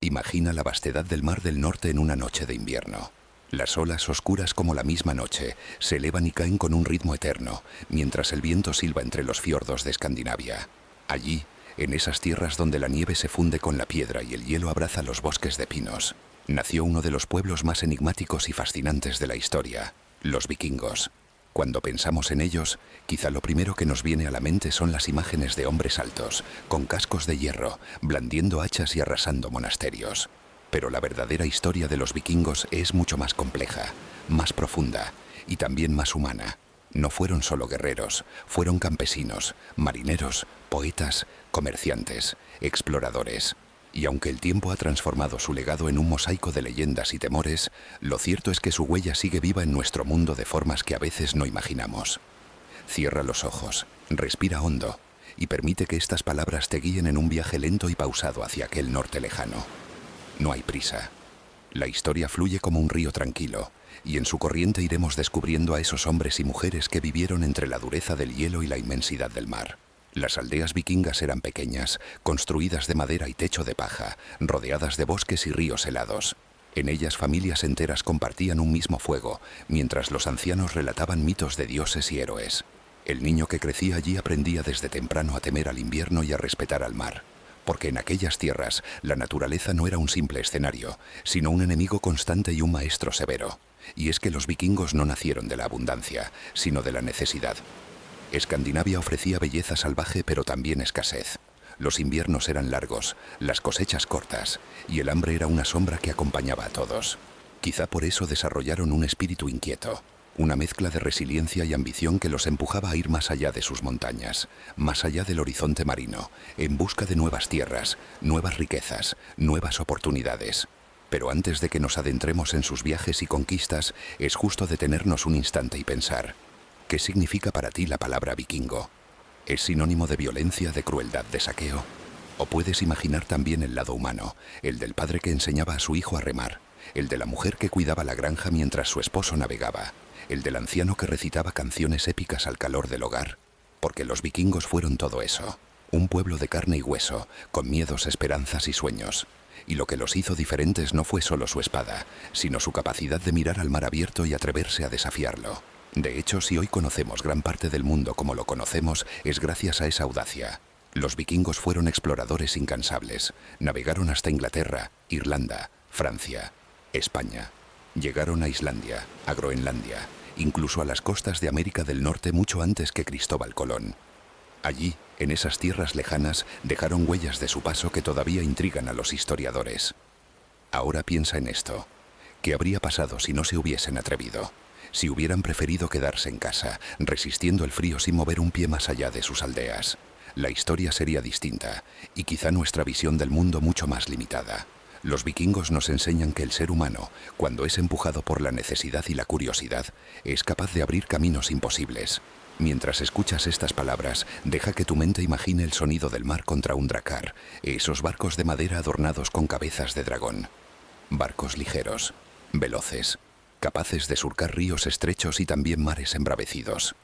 Imagina la vastedad del Mar del Norte en una noche de invierno. Las olas, oscuras como la misma noche, se elevan y caen con un ritmo eterno, mientras el viento silba entre los fiordos de Escandinavia. Allí, en esas tierras donde la nieve se funde con la piedra y el hielo abraza los bosques de pinos, nació uno de los pueblos más enigmáticos y fascinantes de la historia, los vikingos. Cuando pensamos en ellos, quizá lo primero que nos viene a la mente son las imágenes de hombres altos, con cascos de hierro, blandiendo hachas y arrasando monasterios. Pero la verdadera historia de los vikingos es mucho más compleja, más profunda y también más humana. No fueron solo guerreros, fueron campesinos, marineros, poetas, comerciantes, exploradores. Y aunque el tiempo ha transformado su legado en un mosaico de leyendas y temores, lo cierto es que su huella sigue viva en nuestro mundo de formas que a veces no imaginamos. Cierra los ojos, respira hondo y permite que estas palabras te guíen en un viaje lento y pausado hacia aquel norte lejano. No hay prisa. La historia fluye como un río tranquilo, y en su corriente iremos descubriendo a esos hombres y mujeres que vivieron entre la dureza del hielo y la inmensidad del mar. Las aldeas vikingas eran pequeñas, construidas de madera y techo de paja, rodeadas de bosques y ríos helados. En ellas familias enteras compartían un mismo fuego, mientras los ancianos relataban mitos de dioses y héroes. El niño que crecía allí aprendía desde temprano a temer al invierno y a respetar al mar, porque en aquellas tierras la naturaleza no era un simple escenario, sino un enemigo constante y un maestro severo. Y es que los vikingos no nacieron de la abundancia, sino de la necesidad. Escandinavia ofrecía belleza salvaje pero también escasez. Los inviernos eran largos, las cosechas cortas, y el hambre era una sombra que acompañaba a todos. Quizá por eso desarrollaron un espíritu inquieto, una mezcla de resiliencia y ambición que los empujaba a ir más allá de sus montañas, más allá del horizonte marino, en busca de nuevas tierras, nuevas riquezas, nuevas oportunidades. Pero antes de que nos adentremos en sus viajes y conquistas, es justo detenernos un instante y pensar: ¿qué significa para ti la palabra vikingo? ¿Es sinónimo de violencia, de crueldad, de saqueo? ¿O puedes imaginar también el lado humano, el del padre que enseñaba a su hijo a remar, el de la mujer que cuidaba la granja mientras su esposo navegaba, el del anciano que recitaba canciones épicas al calor del hogar? Porque los vikingos fueron todo eso, un pueblo de carne y hueso, con miedos, esperanzas y sueños. Y lo que los hizo diferentes no fue solo su espada, sino su capacidad de mirar al mar abierto y atreverse a desafiarlo. De hecho, si hoy conocemos gran parte del mundo como lo conocemos, es gracias a esa audacia. Los vikingos fueron exploradores incansables. Navegaron hasta Inglaterra, Irlanda, Francia, España. Llegaron a Islandia, a Groenlandia, incluso a las costas de América del Norte mucho antes que Cristóbal Colón. Allí, en esas tierras lejanas, dejaron huellas de su paso que todavía intrigan a los historiadores. Ahora piensa en esto. ¿Qué habría pasado si no se hubiesen atrevido? Si hubieran preferido quedarse en casa, resistiendo el frío sin mover un pie más allá de sus aldeas. La historia sería distinta, y quizá nuestra visión del mundo mucho más limitada. Los vikingos nos enseñan que el ser humano, cuando es empujado por la necesidad y la curiosidad, es capaz de abrir caminos imposibles. Mientras escuchas estas palabras, deja que tu mente imagine el sonido del mar contra un drakkar, esos barcos de madera adornados con cabezas de dragón. Barcos ligeros, veloces, capaces de surcar ríos estrechos y también mares embravecidos.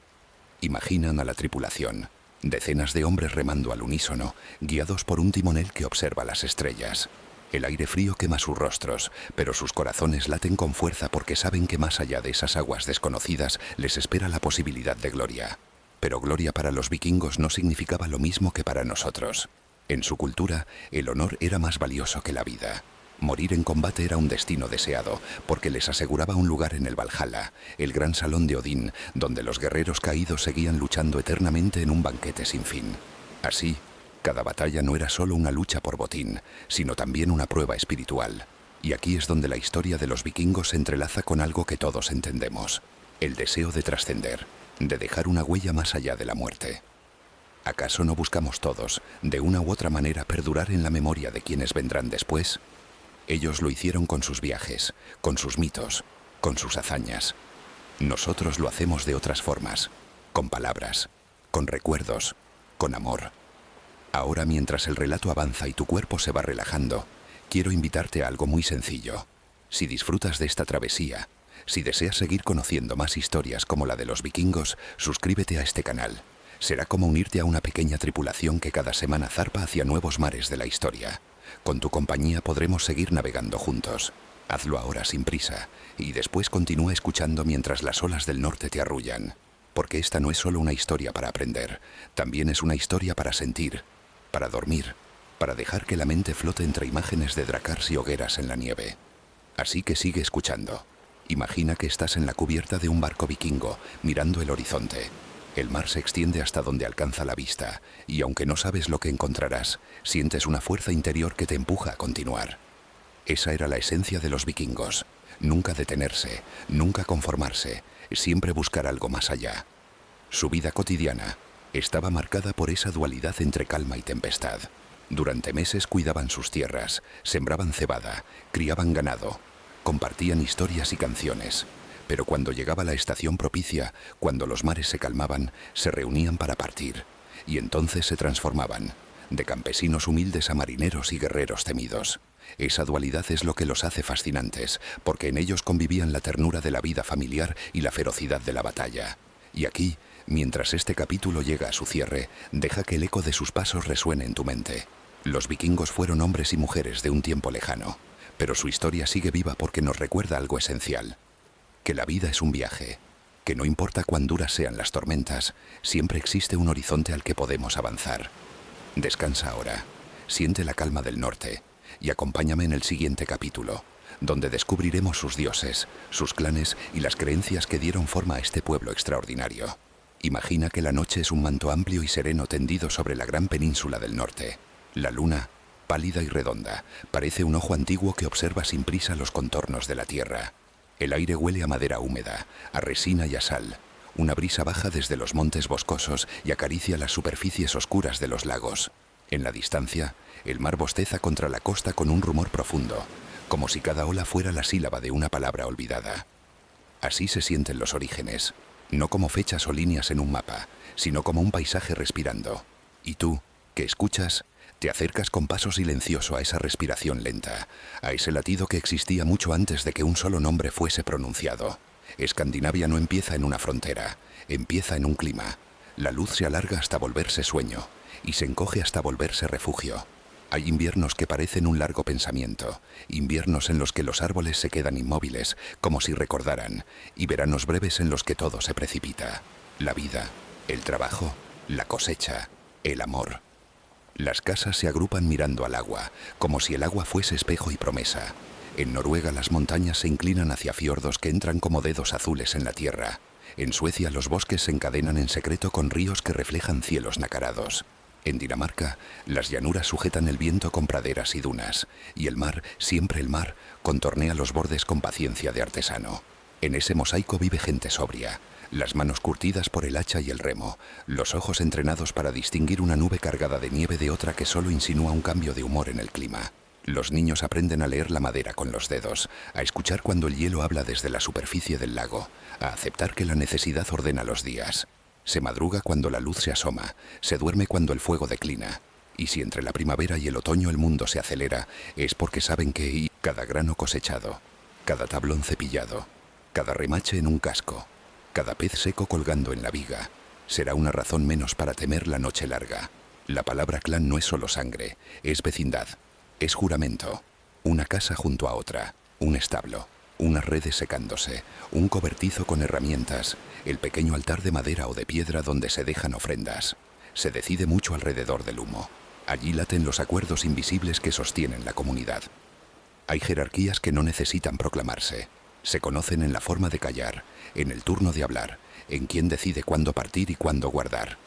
Imaginan a la tripulación, decenas de hombres remando al unísono, guiados por un timonel que observa las estrellas. El aire frío quema sus rostros, pero sus corazones laten con fuerza porque saben que más allá de esas aguas desconocidas les espera la posibilidad de gloria. Pero gloria para los vikingos no significaba lo mismo que para nosotros. En su cultura, el honor era más valioso que la vida. Morir en combate era un destino deseado, porque les aseguraba un lugar en el Valhalla, el gran salón de Odín, donde los guerreros caídos seguían luchando eternamente en un banquete sin fin. Así, cada batalla no era solo una lucha por botín, sino también una prueba espiritual. Y aquí es donde la historia de los vikingos se entrelaza con algo que todos entendemos: el deseo de trascender, de dejar una huella más allá de la muerte. ¿Acaso no buscamos todos, de una u otra manera, perdurar en la memoria de quienes vendrán después? Ellos lo hicieron con sus viajes, con sus mitos, con sus hazañas. Nosotros lo hacemos de otras formas, con palabras, con recuerdos, con amor. Ahora, mientras el relato avanza y tu cuerpo se va relajando, quiero invitarte a algo muy sencillo. Si disfrutas de esta travesía, si deseas seguir conociendo más historias como la de los vikingos, suscríbete a este canal. Será como unirte a una pequeña tripulación que cada semana zarpa hacia nuevos mares de la historia. Con tu compañía podremos seguir navegando juntos. Hazlo ahora sin prisa, y después continúa escuchando mientras las olas del norte te arrullan. Porque esta no es solo una historia para aprender, también es una historia para sentir, para dormir, para dejar que la mente flote entre imágenes de dracars y hogueras en la nieve. Así que sigue escuchando. Imagina que estás en la cubierta de un barco vikingo, mirando el horizonte. El mar se extiende hasta donde alcanza la vista, y aunque no sabes lo que encontrarás, sientes una fuerza interior que te empuja a continuar. Esa era la esencia de los vikingos. Nunca detenerse, nunca conformarse, siempre buscar algo más allá. Su vida cotidiana estaba marcada por esa dualidad entre calma y tempestad. Durante meses cuidaban sus tierras, sembraban cebada, criaban ganado, compartían historias y canciones. Pero cuando llegaba la estación propicia, cuando los mares se calmaban, se reunían para partir. Y entonces se transformaban, de campesinos humildes a marineros y guerreros temidos. Esa dualidad es lo que los hace fascinantes, porque en ellos convivían la ternura de la vida familiar y la ferocidad de la batalla. Y aquí, mientras este capítulo llega a su cierre, deja que el eco de sus pasos resuene en tu mente. Los vikingos fueron hombres y mujeres de un tiempo lejano, pero su historia sigue viva porque nos recuerda algo esencial. Que la vida es un viaje, que no importa cuán duras sean las tormentas, siempre existe un horizonte al que podemos avanzar. Descansa ahora, siente la calma del norte y acompáñame en el siguiente capítulo, donde descubriremos sus dioses, sus clanes y las creencias que dieron forma a este pueblo extraordinario. Imagina que la noche es un manto amplio y sereno tendido sobre la gran península del norte. La luna, pálida y redonda, parece un ojo antiguo que observa sin prisa los contornos de la tierra. El aire huele a madera húmeda, a resina y a sal. Una brisa baja desde los montes boscosos y acaricia las superficies oscuras de los lagos. En la distancia, el mar bosteza contra la costa con un rumor profundo, como si cada ola fuera la sílaba de una palabra olvidada. Así se sienten los orígenes, no como fechas o líneas en un mapa, sino como un paisaje respirando. Y tú, que escuchas, te acercas con paso silencioso a esa respiración lenta, a ese latido que existía mucho antes de que un solo nombre fuese pronunciado. Escandinavia no empieza en una frontera, empieza en un clima. La luz se alarga hasta volverse sueño, y se encoge hasta volverse refugio. Hay inviernos que parecen un largo pensamiento, inviernos en los que los árboles se quedan inmóviles, como si recordaran, y veranos breves en los que todo se precipita. La vida, el trabajo, la cosecha, el amor. Las casas se agrupan mirando al agua, como si el agua fuese espejo y promesa. En Noruega las montañas se inclinan hacia fiordos que entran como dedos azules en la tierra. En Suecia los bosques se encadenan en secreto con ríos que reflejan cielos nacarados. En Dinamarca las llanuras sujetan el viento con praderas y dunas, y el mar, siempre el mar, contornea los bordes con paciencia de artesano. En ese mosaico vive gente sobria, las manos curtidas por el hacha y el remo, los ojos entrenados para distinguir una nube cargada de nieve de otra que solo insinúa un cambio de humor en el clima. Los niños aprenden a leer la madera con los dedos, a escuchar cuando el hielo habla desde la superficie del lago, a aceptar que la necesidad ordena los días. Se madruga cuando la luz se asoma, se duerme cuando el fuego declina. Y si entre la primavera y el otoño el mundo se acelera, es porque saben que cada grano cosechado, cada tablón cepillado, cada remache en un casco, cada pez seco colgando en la viga, será una razón menos para temer la noche larga. La palabra clan no es solo sangre, es vecindad, es juramento, una casa junto a otra, un establo, unas redes secándose, un cobertizo con herramientas, el pequeño altar de madera o de piedra donde se dejan ofrendas. Se decide mucho alrededor del humo. Allí laten los acuerdos invisibles que sostienen la comunidad. Hay jerarquías que no necesitan proclamarse. Se conocen en la forma de callar, en el turno de hablar, en quién decide cuándo partir y cuándo guardar.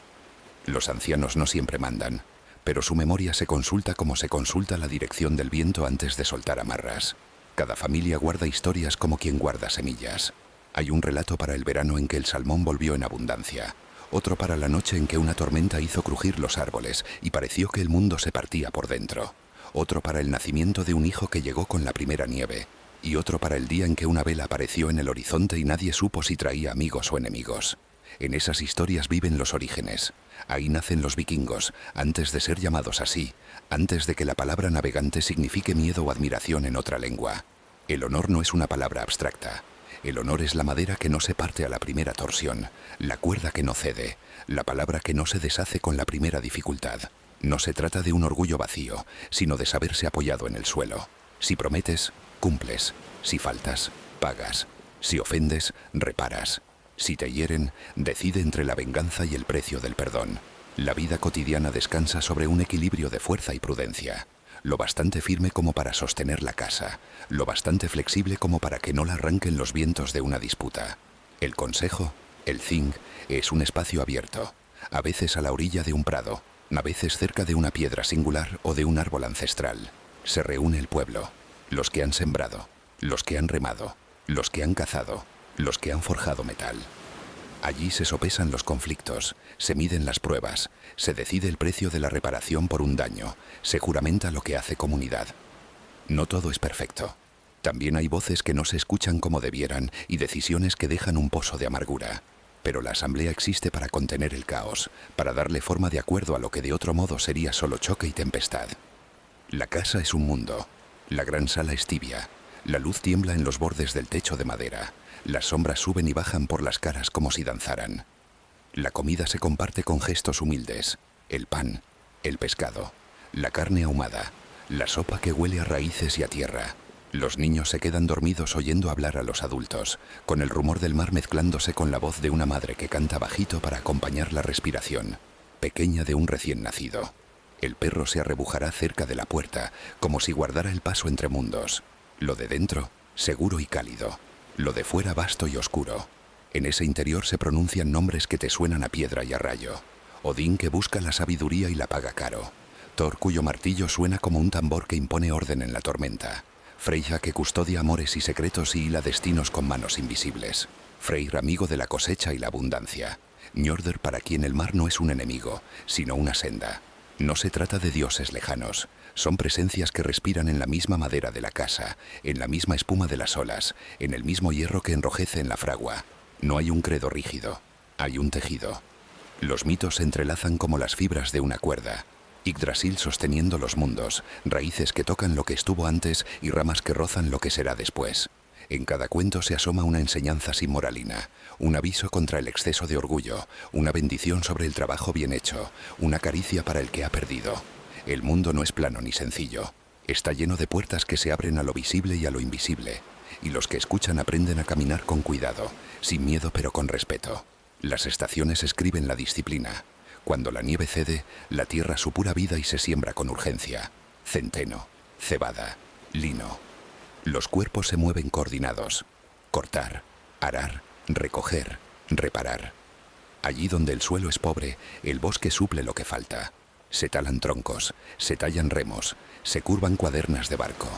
Los ancianos no siempre mandan, pero su memoria se consulta como se consulta la dirección del viento antes de soltar amarras. Cada familia guarda historias como quien guarda semillas. Hay un relato para el verano en que el salmón volvió en abundancia, otro para la noche en que una tormenta hizo crujir los árboles y pareció que el mundo se partía por dentro, otro para el nacimiento de un hijo que llegó con la primera nieve, y otro para el día en que una vela apareció en el horizonte y nadie supo si traía amigos o enemigos. En esas historias viven los orígenes. Ahí nacen los vikingos, antes de ser llamados así, antes de que la palabra navegante signifique miedo o admiración en otra lengua. El honor no es una palabra abstracta. El honor es la madera que no se parte a la primera torsión, la cuerda que no cede, la palabra que no se deshace con la primera dificultad. No se trata de un orgullo vacío, sino de saberse apoyado en el suelo. Si prometes, cumples. Si faltas, pagas. Si ofendes, reparas. Si te hieren, decide entre la venganza y el precio del perdón. La vida cotidiana descansa sobre un equilibrio de fuerza y prudencia. Lo bastante firme como para sostener la casa, lo bastante flexible como para que no la arranquen los vientos de una disputa. El consejo, el zinc, es un espacio abierto, a veces a la orilla de un prado, a veces cerca de una piedra singular o de un árbol ancestral. Se reúne el pueblo, los que han sembrado, los que han remado, los que han cazado, los que han forjado metal. Allí se sopesan los conflictos, se miden las pruebas, se decide el precio de la reparación por un daño, se juramenta lo que hace comunidad. No todo es perfecto. También hay voces que no se escuchan como debieran y decisiones que dejan un pozo de amargura. Pero la asamblea existe para contener el caos, para darle forma de acuerdo a lo que de otro modo sería solo choque y tempestad. La casa es un mundo. La gran sala es tibia. La luz tiembla en los bordes del techo de madera. Las sombras suben y bajan por las caras como si danzaran. La comida se comparte con gestos humildes. El pan, el pescado, la carne ahumada, la sopa que huele a raíces y a tierra. Los niños se quedan dormidos oyendo hablar a los adultos, con el rumor del mar mezclándose con la voz de una madre que canta bajito para acompañar la respiración, pequeña de un recién nacido. El perro se arrebujará cerca de la puerta, como si guardara el paso entre mundos. Lo de dentro, seguro y cálido. Lo de fuera vasto y oscuro. En ese interior se pronuncian nombres que te suenan a piedra y a rayo. Odín que busca la sabiduría y la paga caro. Thor cuyo martillo suena como un tambor que impone orden en la tormenta. Freyja que custodia amores y secretos y hila destinos con manos invisibles. Freyr amigo de la cosecha y la abundancia. Njordr para quien el mar no es un enemigo, sino una senda. No se trata de dioses lejanos. Son presencias que respiran en la misma madera de la casa, en la misma espuma de las olas, en el mismo hierro que enrojece en la fragua. No hay un credo rígido, hay un tejido. Los mitos se entrelazan como las fibras de una cuerda. Yggdrasil sosteniendo los mundos, raíces que tocan lo que estuvo antes y ramas que rozan lo que será después. En cada cuento se asoma una enseñanza sin moralina, un aviso contra el exceso de orgullo, una bendición sobre el trabajo bien hecho, una caricia para el que ha perdido. El mundo no es plano ni sencillo. Está lleno de puertas que se abren a lo visible y a lo invisible. Y los que escuchan aprenden a caminar con cuidado, sin miedo pero con respeto. Las estaciones escriben la disciplina. Cuando la nieve cede, la tierra su pura vida y se siembra con urgencia. Centeno, cebada, lino. Los cuerpos se mueven coordinados. Cortar, arar, recoger, reparar. Allí donde el suelo es pobre, el bosque suple lo que falta. Se talan troncos, se tallan remos, se curvan cuadernas de barco.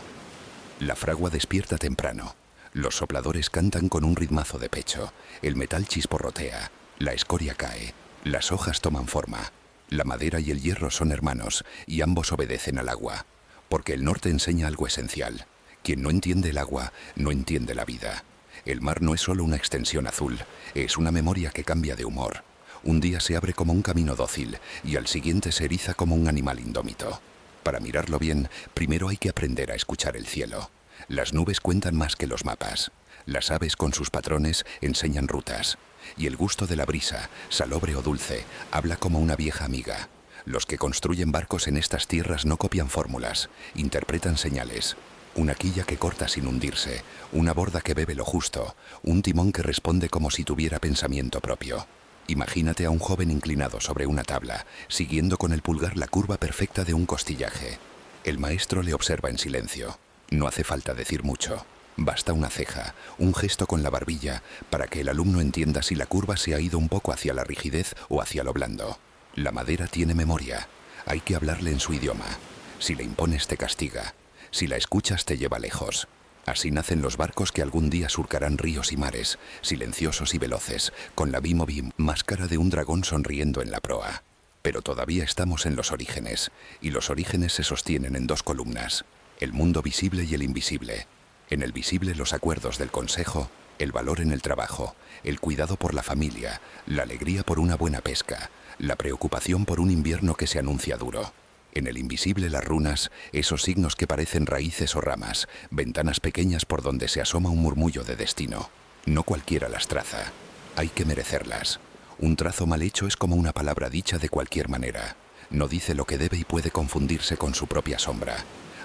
La fragua despierta temprano. Los sopladores cantan con un ritmazo de pecho. El metal chisporrotea. La escoria cae. Las hojas toman forma. La madera y el hierro son hermanos y ambos obedecen al agua. Porque el norte enseña algo esencial. Quien no entiende el agua, no entiende la vida. El mar no es solo una extensión azul, es una memoria que cambia de humor. Un día se abre como un camino dócil y al siguiente se eriza como un animal indómito. Para mirarlo bien, primero hay que aprender a escuchar el cielo. Las nubes cuentan más que los mapas. Las aves con sus patrones enseñan rutas. Y el gusto de la brisa, salobre o dulce, habla como una vieja amiga. Los que construyen barcos en estas tierras no copian fórmulas, interpretan señales. Una quilla que corta sin hundirse, una borda que bebe lo justo, un timón que responde como si tuviera pensamiento propio. Imagínate a un joven inclinado sobre una tabla, siguiendo con el pulgar la curva perfecta de un costillaje. El maestro le observa en silencio. No hace falta decir mucho. Basta una ceja, un gesto con la barbilla, para que el alumno entienda si la curva se ha ido un poco hacia la rigidez o hacia lo blando. La madera tiene memoria. Hay que hablarle en su idioma. Si le impones te castiga. Si la escuchas te lleva lejos. Así nacen los barcos que algún día surcarán ríos y mares, silenciosos y veloces, con la bim máscara de un dragón sonriendo en la proa. Pero todavía estamos en los orígenes, y los orígenes se sostienen en dos columnas, el mundo visible y el invisible. En el visible los acuerdos del consejo, el valor en el trabajo, el cuidado por la familia, la alegría por una buena pesca, la preocupación por un invierno que se anuncia duro. En el invisible las runas, esos signos que parecen raíces o ramas, ventanas pequeñas por donde se asoma un murmullo de destino. No cualquiera las traza. Hay que merecerlas. Un trazo mal hecho es como una palabra dicha de cualquier manera. No dice lo que debe y puede confundirse con su propia sombra.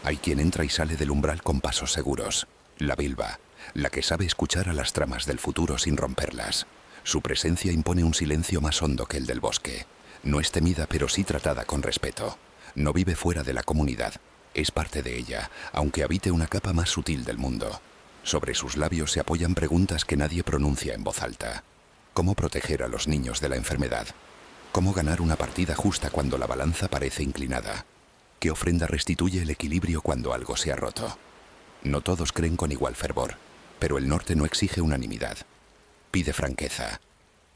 Hay quien entra y sale del umbral con pasos seguros. La Bilba, la que sabe escuchar a las tramas del futuro sin romperlas. Su presencia impone un silencio más hondo que el del bosque. No es temida, pero sí tratada con respeto. No vive fuera de la comunidad. Es parte de ella, aunque habite una capa más sutil del mundo. Sobre sus labios se apoyan preguntas que nadie pronuncia en voz alta. ¿Cómo proteger a los niños de la enfermedad? ¿Cómo ganar una partida justa cuando la balanza parece inclinada? ¿Qué ofrenda restituye el equilibrio cuando algo se ha roto? No todos creen con igual fervor, pero el norte no exige unanimidad. Pide franqueza.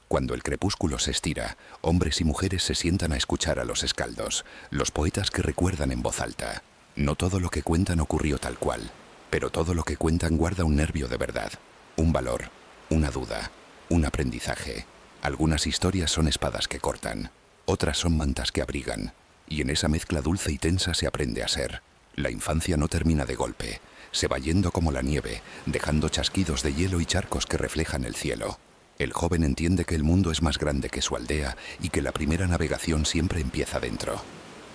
Cuando el crepúsculo se estira, hombres y mujeres se sientan a escuchar a los escaldos, los poetas que recuerdan en voz alta. No todo lo que cuentan ocurrió tal cual, pero todo lo que cuentan guarda un nervio de verdad, un valor, una duda, un aprendizaje. Algunas historias son espadas que cortan, otras son mantas que abrigan, y en esa mezcla dulce y tensa se aprende a ser. La infancia no termina de golpe, se va yendo como la nieve, dejando chasquidos de hielo y charcos que reflejan el cielo. El joven entiende que el mundo es más grande que su aldea y que la primera navegación siempre empieza dentro.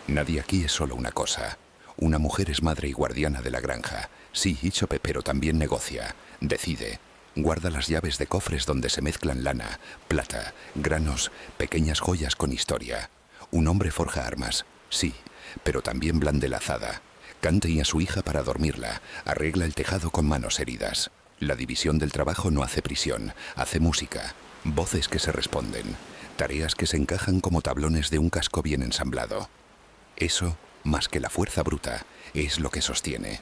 Nadie aquí es solo una cosa. Una mujer es madre y guardiana de la granja. Sí, Ichope, pero también negocia, decide. Guarda las llaves de cofres donde se mezclan lana, plata, granos, pequeñas joyas con historia. Un hombre forja armas, sí, pero también blande la azada. Canta a su hija para dormirla, arregla el tejado con manos heridas. La división del trabajo no hace prisión, hace música, voces que se responden, tareas que se encajan como tablones de un casco bien ensamblado. Eso, más que la fuerza bruta, es lo que sostiene.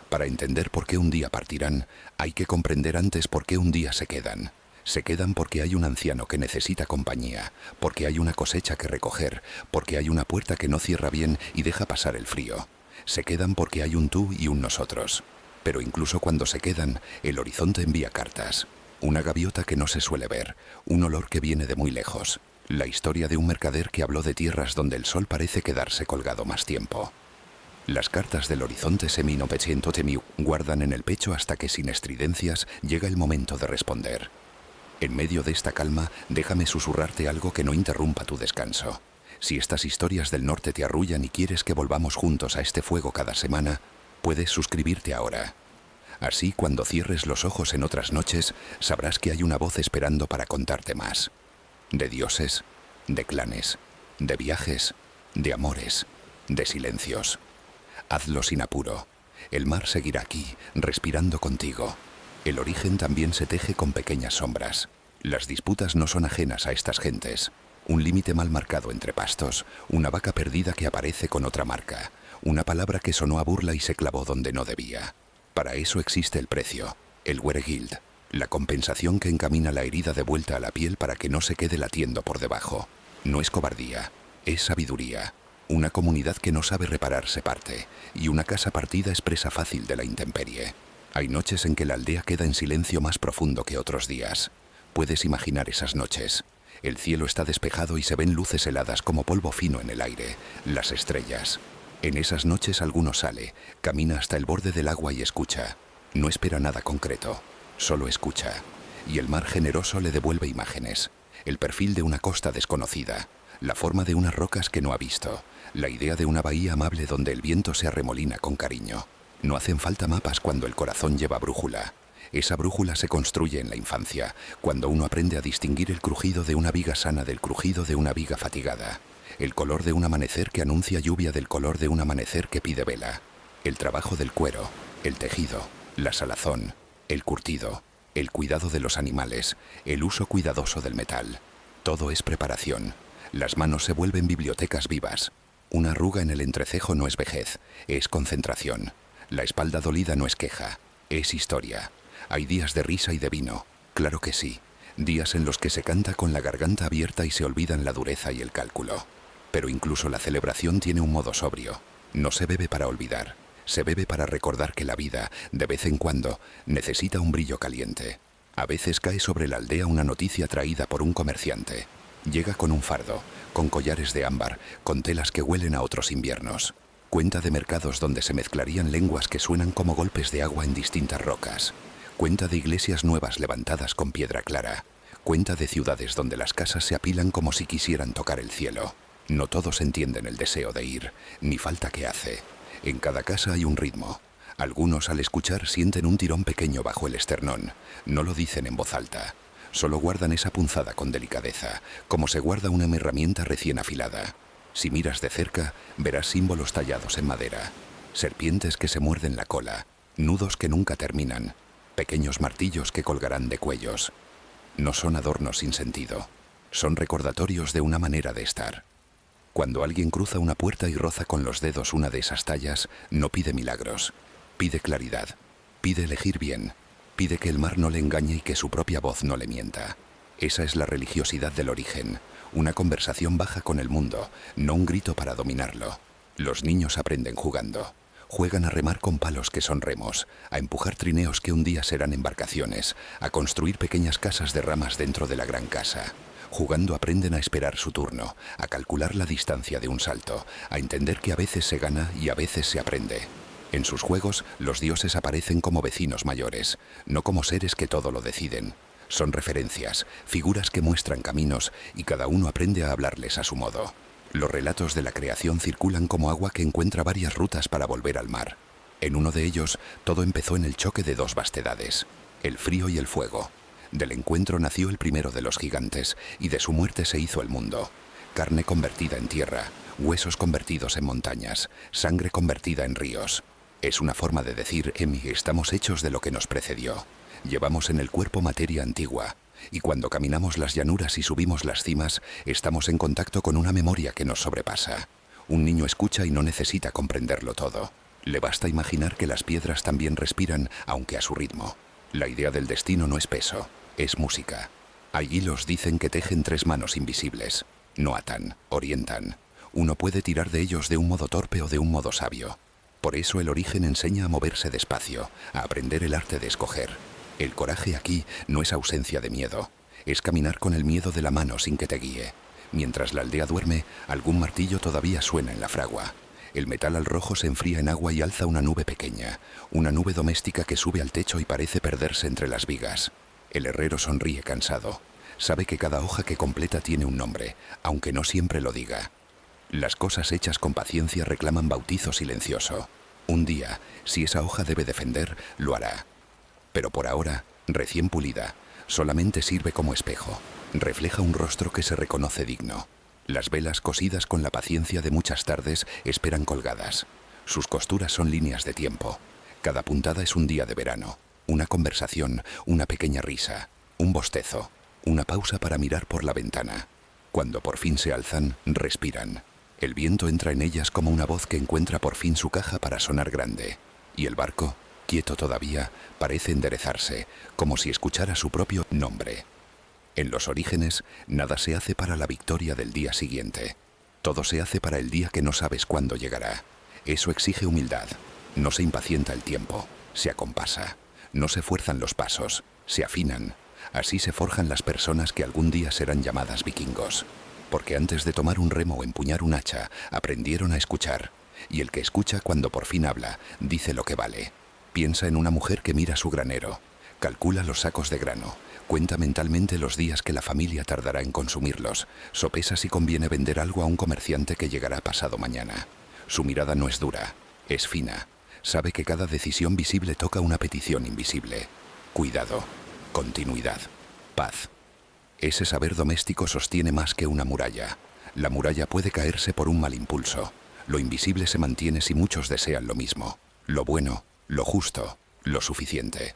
Para entender por qué un día partirán, hay que comprender antes por qué un día se quedan. Se quedan porque hay un anciano que necesita compañía, porque hay una cosecha que recoger, porque hay una puerta que no cierra bien y deja pasar el frío. Se quedan porque hay un tú y un nosotros. Pero incluso cuando se quedan, el horizonte envía cartas. Una gaviota que no se suele ver, un olor que viene de muy lejos. La historia de un mercader que habló de tierras donde el sol parece quedarse colgado más tiempo. Las cartas del horizonte semi-900 temiu guardan en el pecho hasta que sin estridencias llega el momento de responder. En medio de esta calma, déjame susurrarte algo que no interrumpa tu descanso. Si estas historias del norte te arrullan y quieres que volvamos juntos a este fuego cada semana, puedes suscribirte ahora. Así, cuando cierres los ojos en otras noches, sabrás que hay una voz esperando para contarte más. De dioses, de clanes, de viajes, de amores, de silencios. Hazlo sin apuro. El mar seguirá aquí, respirando contigo. El origen también se teje con pequeñas sombras. Las disputas no son ajenas a estas gentes. Un límite mal marcado entre pastos, una vaca perdida que aparece con otra marca, una palabra que sonó a burla y se clavó donde no debía. Para eso existe el precio, el weregild, la compensación que encamina la herida de vuelta a la piel para que no se quede latiendo por debajo. No es cobardía, es sabiduría. Una comunidad que no sabe reparar se parte, y una casa partida es presa fácil de la intemperie. Hay noches en que la aldea queda en silencio más profundo que otros días. Puedes imaginar esas noches. El cielo está despejado y se ven luces heladas como polvo fino en el aire, las estrellas. En esas noches alguno sale, camina hasta el borde del agua y escucha. No espera nada concreto, solo escucha. Y el mar generoso le devuelve imágenes. El perfil de una costa desconocida, la forma de unas rocas que no ha visto, la idea de una bahía amable donde el viento se arremolina con cariño. No hacen falta mapas cuando el corazón lleva brújula. Esa brújula se construye en la infancia, cuando uno aprende a distinguir el crujido de una viga sana del crujido de una viga fatigada. El color de un amanecer que anuncia lluvia del color de un amanecer que pide vela. El trabajo del cuero, el tejido, la salazón, el curtido, el cuidado de los animales, el uso cuidadoso del metal. Todo es preparación. Las manos se vuelven bibliotecas vivas. Una arruga en el entrecejo no es vejez, es concentración. La espalda dolida no es queja, es historia. Hay días de risa y de vino, claro que sí. Días en los que se canta con la garganta abierta y se olvidan la dureza y el cálculo. Pero incluso la celebración tiene un modo sobrio. No se bebe para olvidar, se bebe para recordar que la vida, de vez en cuando, necesita un brillo caliente. A veces cae sobre la aldea una noticia traída por un comerciante. Llega con un fardo, con collares de ámbar, con telas que huelen a otros inviernos. Cuenta de mercados donde se mezclarían lenguas que suenan como golpes de agua en distintas rocas. Cuenta de iglesias nuevas levantadas con piedra clara. Cuenta de ciudades donde las casas se apilan como si quisieran tocar el cielo. No todos entienden el deseo de ir, ni falta que hace. En cada casa hay un ritmo. Algunos al escuchar sienten un tirón pequeño bajo el esternón. No lo dicen en voz alta. Solo guardan esa punzada con delicadeza, como se guarda una herramienta recién afilada. Si miras de cerca, verás símbolos tallados en madera. Serpientes que se muerden la cola, nudos que nunca terminan, pequeños martillos que colgarán de cuellos. No son adornos sin sentido. Son recordatorios de una manera de estar. Cuando alguien cruza una puerta y roza con los dedos una de esas tallas, no pide milagros. Pide claridad. Pide elegir bien. Pide que el mar no le engañe y que su propia voz no le mienta. Esa es la religiosidad del origen. Una conversación baja con el mundo, no un grito para dominarlo. Los niños aprenden jugando. Juegan a remar con palos que son remos, a empujar trineos que un día serán embarcaciones, a construir pequeñas casas de ramas dentro de la gran casa. Jugando aprenden a esperar su turno, a calcular la distancia de un salto, a entender que a veces se gana y a veces se aprende. En sus juegos, los dioses aparecen como vecinos mayores, no como seres que todo lo deciden. Son referencias, figuras que muestran caminos y cada uno aprende a hablarles a su modo. Los relatos de la creación circulan como agua que encuentra varias rutas para volver al mar. En uno de ellos, todo empezó en el choque de dos vastedades, el frío y el fuego. Del encuentro nació el primero de los gigantes y de su muerte se hizo el mundo. Carne convertida en tierra, huesos convertidos en montañas, sangre convertida en ríos. Es una forma de decir, Emi, estamos hechos de lo que nos precedió. Llevamos en el cuerpo materia antigua, y cuando caminamos las llanuras y subimos las cimas, estamos en contacto con una memoria que nos sobrepasa. Un niño escucha y no necesita comprenderlo todo. Le basta imaginar que las piedras también respiran, aunque a su ritmo. La idea del destino no es peso, es música. Hay hilos, dicen, que tejen tres manos invisibles. No atan, orientan. Uno puede tirar de ellos de un modo torpe o de un modo sabio. Por eso el origen enseña a moverse despacio, a aprender el arte de escoger. El coraje aquí no es ausencia de miedo, es caminar con el miedo de la mano sin que te guíe. Mientras la aldea duerme, algún martillo todavía suena en la fragua. El metal al rojo se enfría en agua y alza una nube pequeña, una nube doméstica que sube al techo y parece perderse entre las vigas. El herrero sonríe cansado. Sabe que cada hoja que completa tiene un nombre, aunque no siempre lo diga. Las cosas hechas con paciencia reclaman bautizo silencioso. Un día, si esa hoja debe defender, lo hará. Pero por ahora, recién pulida, solamente sirve como espejo. Refleja un rostro que se reconoce digno. Las velas cosidas con la paciencia de muchas tardes esperan colgadas. Sus costuras son líneas de tiempo. Cada puntada es un día de verano, una conversación, una pequeña risa, un bostezo, una pausa para mirar por la ventana. Cuando por fin se alzan, respiran. El viento entra en ellas como una voz que encuentra por fin su caja para sonar grande. Y el barco, quieto todavía, parece enderezarse, como si escuchara su propio nombre. En los orígenes, nada se hace para la victoria del día siguiente. Todo se hace para el día que no sabes cuándo llegará. Eso exige humildad. No se impacienta el tiempo, se acompasa. No se fuerzan los pasos, se afinan. Así se forjan las personas que algún día serán llamadas vikingos. Porque antes de tomar un remo o empuñar un hacha, aprendieron a escuchar. Y el que escucha cuando por fin habla, dice lo que vale. Piensa en una mujer que mira su granero, calcula los sacos de grano, cuenta mentalmente los días que la familia tardará en consumirlos, sopesa si conviene vender algo a un comerciante que llegará pasado mañana. Su mirada no es dura, es fina. Sabe que cada decisión visible toca una petición invisible. Cuidado, continuidad, paz. Ese saber doméstico sostiene más que una muralla. La muralla puede caerse por un mal impulso. Lo invisible se mantiene si muchos desean lo mismo. Lo bueno, lo justo, lo suficiente.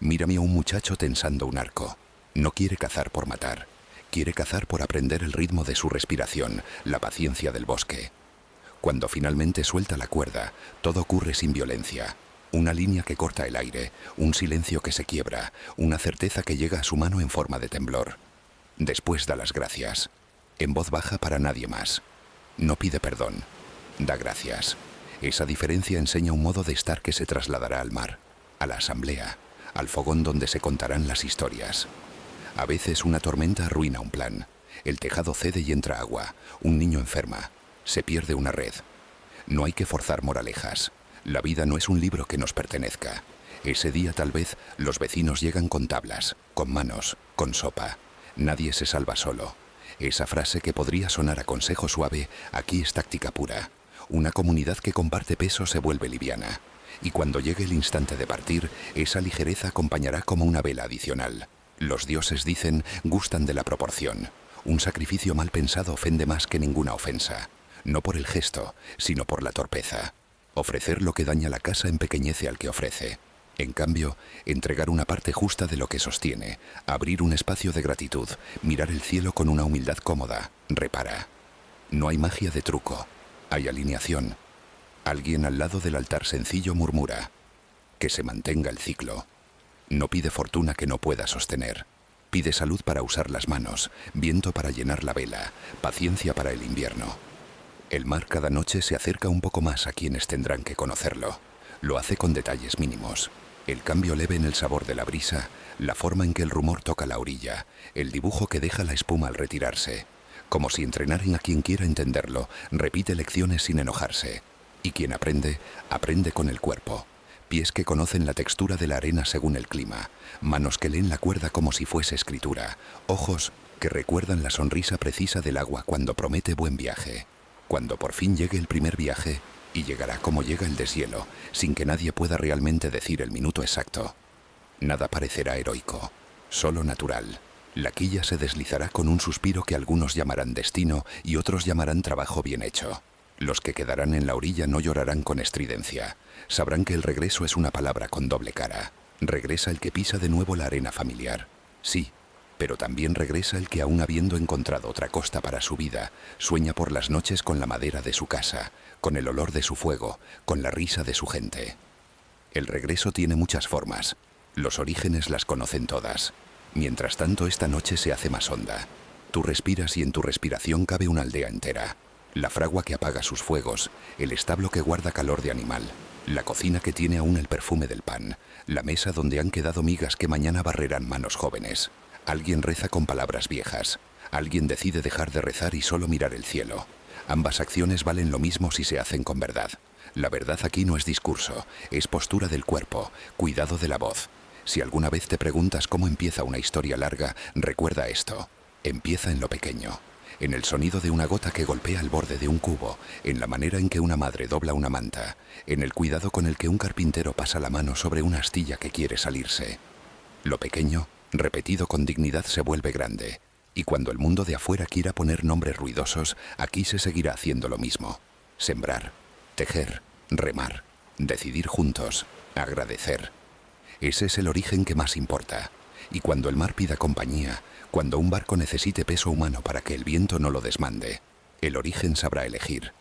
Mírame a un muchacho tensando un arco. No quiere cazar por matar. Quiere cazar por aprender el ritmo de su respiración, la paciencia del bosque. Cuando finalmente suelta la cuerda, todo ocurre sin violencia. Una línea que corta el aire, un silencio que se quiebra, una certeza que llega a su mano en forma de temblor. Después da las gracias, en voz baja para nadie más. No pide perdón, da gracias. Esa diferencia enseña un modo de estar que se trasladará al mar, a la asamblea, al fogón donde se contarán las historias. A veces una tormenta arruina un plan. El tejado cede y entra agua, un niño enferma, se pierde una red. No hay que forzar moralejas. La vida no es un libro que nos pertenezca. Ese día tal vez los vecinos llegan con tablas, con manos, con sopa. Nadie se salva solo. Esa frase que podría sonar a consejo suave, aquí es táctica pura. Una comunidad que comparte peso se vuelve liviana. Y cuando llegue el instante de partir, esa ligereza acompañará como una vela adicional. Los dioses dicen, gustan de la proporción. Un sacrificio mal pensado ofende más que ninguna ofensa. No por el gesto, sino por la torpeza. Ofrecer lo que daña la casa empequeñece al que ofrece. En cambio, entregar una parte justa de lo que sostiene, abrir un espacio de gratitud, mirar el cielo con una humildad cómoda, repara. No hay magia de truco, hay alineación. Alguien al lado del altar sencillo murmura, que se mantenga el ciclo. No pide fortuna que no pueda sostener. Pide salud para usar las manos, viento para llenar la vela, paciencia para el invierno. El mar cada noche se acerca un poco más a quienes tendrán que conocerlo. Lo hace con detalles mínimos. El cambio leve en el sabor de la brisa, la forma en que el rumor toca la orilla, el dibujo que deja la espuma al retirarse. Como si entrenaran a quien quiera entenderlo, repite lecciones sin enojarse. Y quien aprende, aprende con el cuerpo. Pies que conocen la textura de la arena según el clima, manos que leen la cuerda como si fuese escritura, ojos que recuerdan la sonrisa precisa del agua cuando promete buen viaje. Cuando por fin llegue el primer viaje, y llegará como llega el deshielo, sin que nadie pueda realmente decir el minuto exacto. Nada parecerá heroico, solo natural. La quilla se deslizará con un suspiro que algunos llamarán destino y otros llamarán trabajo bien hecho. Los que quedarán en la orilla no llorarán con estridencia. Sabrán que el regreso es una palabra con doble cara. Regresa el que pisa de nuevo la arena familiar. Sí, pero también regresa el que, aún habiendo encontrado otra costa para su vida, sueña por las noches con la madera de su casa, con el olor de su fuego, con la risa de su gente. El regreso tiene muchas formas. Los orígenes las conocen todas. Mientras tanto, esta noche se hace más honda. Tú respiras y en tu respiración cabe una aldea entera. La fragua que apaga sus fuegos, el establo que guarda calor de animal, la cocina que tiene aún el perfume del pan, la mesa donde han quedado migas que mañana barrerán manos jóvenes. Alguien reza con palabras viejas, alguien decide dejar de rezar y solo mirar el cielo. Ambas acciones valen lo mismo si se hacen con verdad. La verdad aquí no es discurso, es postura del cuerpo, cuidado de la voz. Si alguna vez te preguntas cómo empieza una historia larga, recuerda esto. Empieza en lo pequeño. En el sonido de una gota que golpea el borde de un cubo, en la manera en que una madre dobla una manta, en el cuidado con el que un carpintero pasa la mano sobre una astilla que quiere salirse. Lo pequeño, repetido con dignidad, se vuelve grande, y cuando el mundo de afuera quiera poner nombres ruidosos, aquí se seguirá haciendo lo mismo. Sembrar, tejer, remar, decidir juntos, agradecer. Ese es el origen que más importa. Y cuando el mar pida compañía, cuando un barco necesite peso humano para que el viento no lo desmande, el origen sabrá elegir.